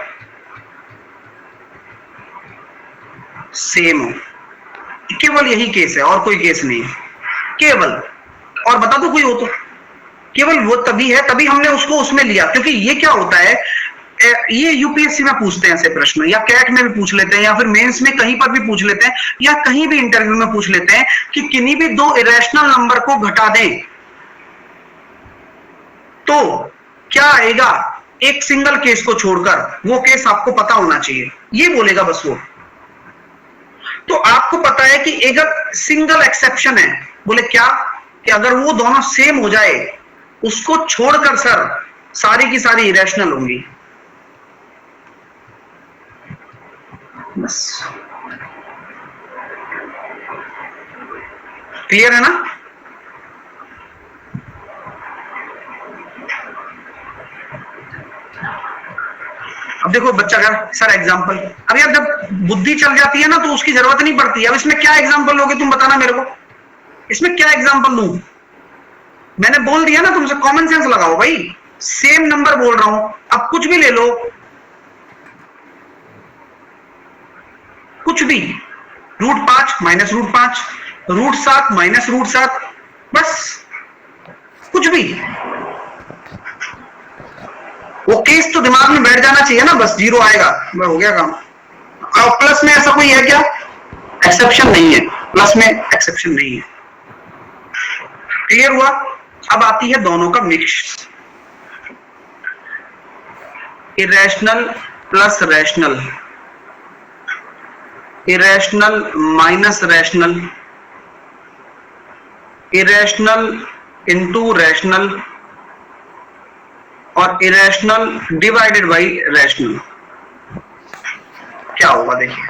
A: सेम हो। केवल यही केस है और कोई केस नहीं है। केवल, और बता दो कोई हो तो, केवल वो तभी है, तभी हमने उसको उसमें लिया। क्योंकि ये क्या होता है, ये यूपीएससी में पूछते हैं ऐसे प्रश्न, या कैट में भी पूछ लेते हैं, या फिर मेंस में कहीं पर भी पूछ लेते हैं, या कहीं भी इंटरव्यू में पूछ लेते हैं कि किन्हीं भी दो इरेशनल नंबर को घटा दें तो क्या आएगा, एक सिंगल केस को छोड़कर। वो केस आपको पता होना चाहिए, ये बोलेगा बस वो। तो आपको पता है कि एक सिंगल एक्सेप्शन है, बोले क्या, कि अगर वो दोनों सेम हो जाए उसको छोड़कर सर सारी की सारी इरेशनल होंगी। बस क्लियर है ना। अब देखो बच्चा का सर एग्जांपल, अब यार जब बुद्धि चल जाती है ना तो उसकी जरूरत नहीं पड़ती। अब इसमें क्या एग्जांपल लोगे तुम, बताना मेरे को, इसमें क्या एग्जांपल लूं। मैंने बोल दिया ना तुमसे, कॉमन सेंस लगाओ भाई, सेम नंबर बोल रहा हूं, अब कुछ भी ले लो, कुछ भी, √5 माइनस √5, √7 माइनस √7, बस कुछ भी। वो केस तो दिमाग में बैठ जाना चाहिए ना, बस 0 आएगा, हो गया काम। और प्लस में ऐसा कोई है क्या, एक्सेप्शन नहीं है, प्लस में एक्सेप्शन नहीं है। क्लियर हुआ। अब आती है दोनों का mix, irrational plus rational, irrational minus rational, irrational into rational, और इरेशनल डिवाइडेड बाय रैशनल। क्या होगा देखिए,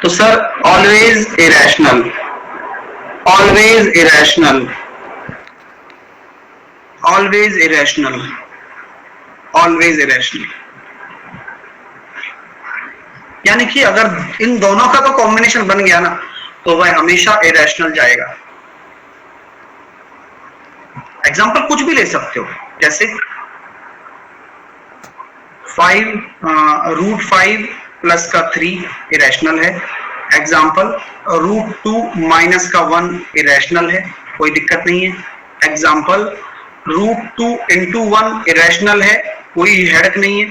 A: तो sir always irrational, always irrational, always irrational, always irrational. यानी कि अगर इन दोनों का तो कॉम्बिनेशन बन गया ना तो वह हमेशा इरेशनल जाएगा। एग्जांपल कुछ भी ले सकते हो, जैसे 5√5 प्लस का 3 इरेशनल है। एग्जांपल √2 माइनस का 1 इरेशनल है, कोई दिक्कत नहीं है। एग्जांपल √2 इंटू 1 इरेशनल है, कोई हेडक नहीं है।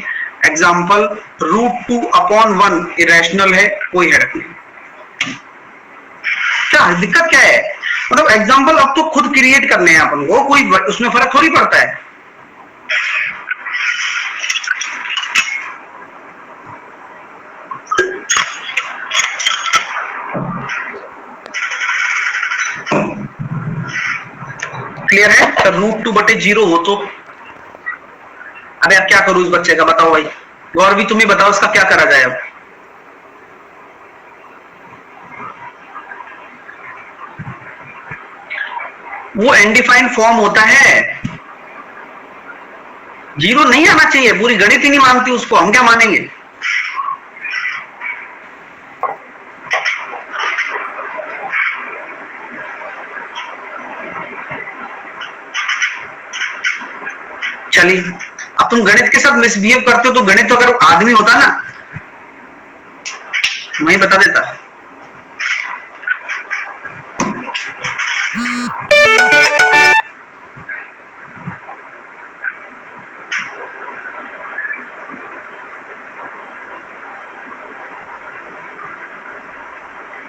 A: एग्जांपल √2 अपॉन 1 इरेशनल है, कोई हेडक नहीं। क्या दिक्कत क्या है? मतलब एग्जांपल अब तो खुद क्रिएट करने हैं अपन को, कोई उसमें फर्क थोड़ी पड़ता है। क्लियर है? तो √2/0 हो तो अरे अब क्या करूं इस बच्चे का, बताओ भाई। गौर भी तुम्हें बताओ इसका क्या करा जाए अब। वो अनडिफाइंड फॉर्म होता है, 0 नहीं आना चाहिए। पूरी गणित ही नहीं मानती उसको, हम क्या मानेंगे। चलिए, अब तुम गणित के साथ मिसबिहेव करते हो तो गणित तो अगर आदमी होता ना मैं ही बता देता।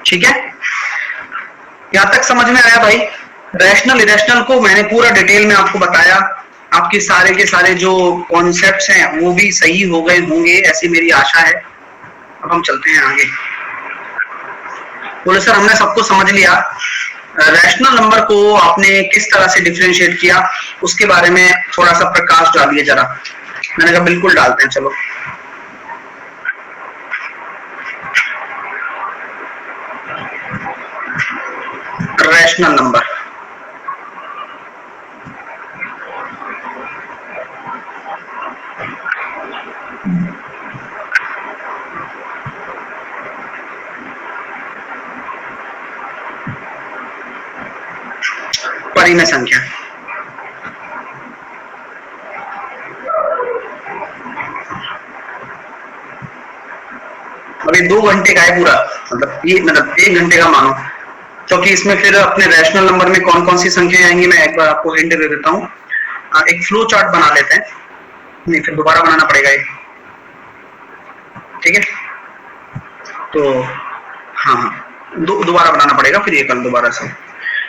A: ठीक है, यहां तक समझ में आया भाई? रैशनल इरेशनल को मैंने पूरा डिटेल में आपको बताया। आपके सारे के सारे जो कॉन्सेप्ट्स हैं वो भी सही हो गए होंगे, ऐसी मेरी आशा है। अब हम चलते हैं आगे। बोले सर हमने सबको समझ लिया, रैशनल नंबर को आपने किस तरह से डिफरेंशिएट किया उसके बारे में थोड़ा सा प्रकाश डालिए जरा। मैंने कहा बिल्कुल डालते हैं, चलो। रैशनल नंबर, परिमेय संख्या। अभी 2 घंटे का है पूरा, मतलब 1 घंटे का मानो, क्योंकि इसमें फिर अपने रैशनल नंबर में कौन कौन सी संख्याएं आएंगी मैं एक बार आपको हिंट दे देता हूँ। एक फ्लो चार्ट बना लेते हैं, नहीं फिर दोबारा बनाना पड़ेगा ये, ठीक है। तो हाँ दोबारा बनाना पड़ेगा, फिर ये कल दोबारा से,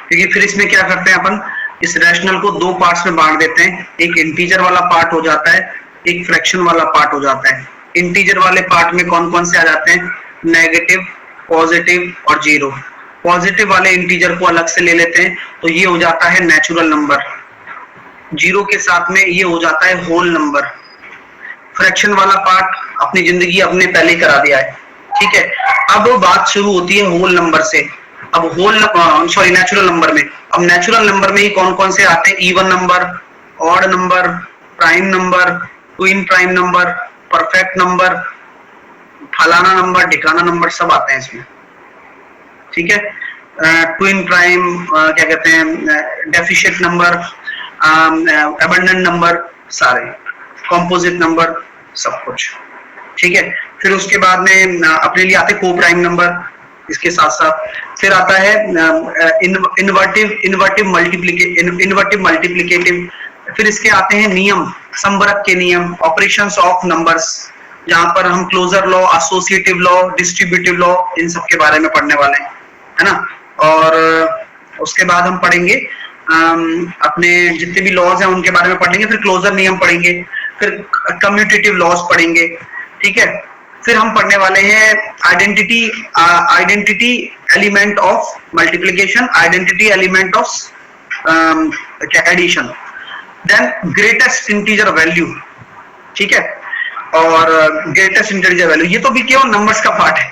A: क्योंकि फिर इसमें क्या करते हैं अपन, इस रैशनल को 2 पार्ट्स में बांट देते हैं। एक इंटीजर वाला पार्ट हो जाता है, एक फ्रैक्शन वाला पार्ट हो जाता है। इंटीजर वाले पार्ट में कौन कौन से आ जाते हैं, नेगेटिव, पॉजिटिव और 0। पॉजिटिव वाले इंटीजर को अलग से ले लेते हैं तो ये हो जाता है नेचुरल नंबर, 0 के साथ में ये हो जाता है होल नंबर। फ्रैक्शन वाला पार्ट अपनी जिंदगी अपने पहले करा दिया है, ठीक है। अब बात शुरू होती है होल नंबर से। अब नेचुरल नंबर में, अब नेचुरल नंबर में ही कौन कौन से आते हैं, even number, odd number, prime number, twin prime number, perfect number, फलाना नंबर, ढिकाना नंबर, सब आते हैं इसमें, ठीक है। ट्विन प्राइम क्या कहते हैं, डेफिशिएंट नंबर, अबंडेंट नंबर, सारे कॉम्पोजिट नंबर, सब कुछ, ठीक है। फिर उसके बाद में अपने लिए आते को प्राइम नंबर, इसके साथ साथ फिर आता है इन्वर्टिव मल्टीप्लिकेटिव। फिर इसके आते हैं नियम, संबरक के नियम, ऑपरेशंस ऑफ नंबर्स, जहां पर हम closure law, associative law, distributive law, इन सब के बारे में पढ़ने वाले हैं, है ना। और उसके बाद हम पढ़ेंगे अपने जितने भी लॉज हैं उनके बारे में पढ़ेंगे। फिर क्लोजर नियम पढ़ेंगे, फिर कम्यूटेटिव लॉज पढ़ेंगे, ठीक है। फिर हम पढ़ने वाले हैं identity element of multiplication, identity element of addition, then greatest integer value, ठीक है। और ग्रेटेस्ट इंटीजर वैल्यू, ये तो भी केवल नंबर्स का पार्ट है।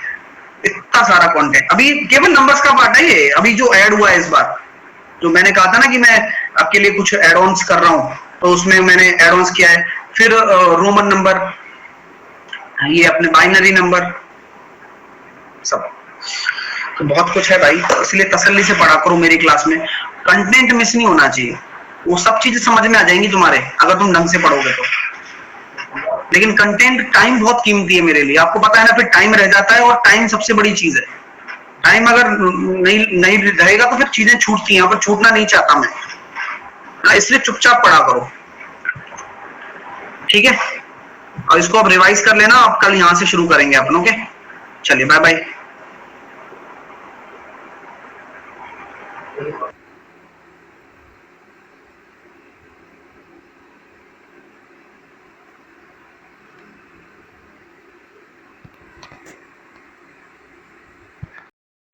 A: इतना सारा कंटेंट अभी केवल नंबर्स का पार्ट है ये। अभी जो ऐड हुआ है इस बार, जो मैंने कहा था ना कि मैं आपके लिए कुछ एड ऑन्स कर रहा हूं, तो उसमें मैंने एड ऑन्स किया है। फिर रोमन नंबर, ये अपने बाइनरी नंबर, सब तो बहुत कुछ है भाई, इसलिए तसल्ली से पढ़ा करो मेरी क्लास में, कंटेंट मिस नहीं होना चाहिए, वो सब चीजें समझ में आ जाएंगी तुम्हारे अगर तुम ढंग से पढ़ोगे तो। लेकिन कंटेंट, टाइम बहुत कीमती है मेरे लिए, आपको पता है ना, फिर टाइम रह जाता है, और टाइम सबसे बड़ी चीज है। टाइम अगर नहीं रहेगा तो फिर चीजें छूटती हैं, पर छूटना नहीं चाहता मैं, इसलिए चुपचाप पढ़ा करो, ठीक है। और इसको अब रिवाइज कर लेना, अब कल यहां से शुरू करेंगे अपन, ओके। चलिए बाय बाय।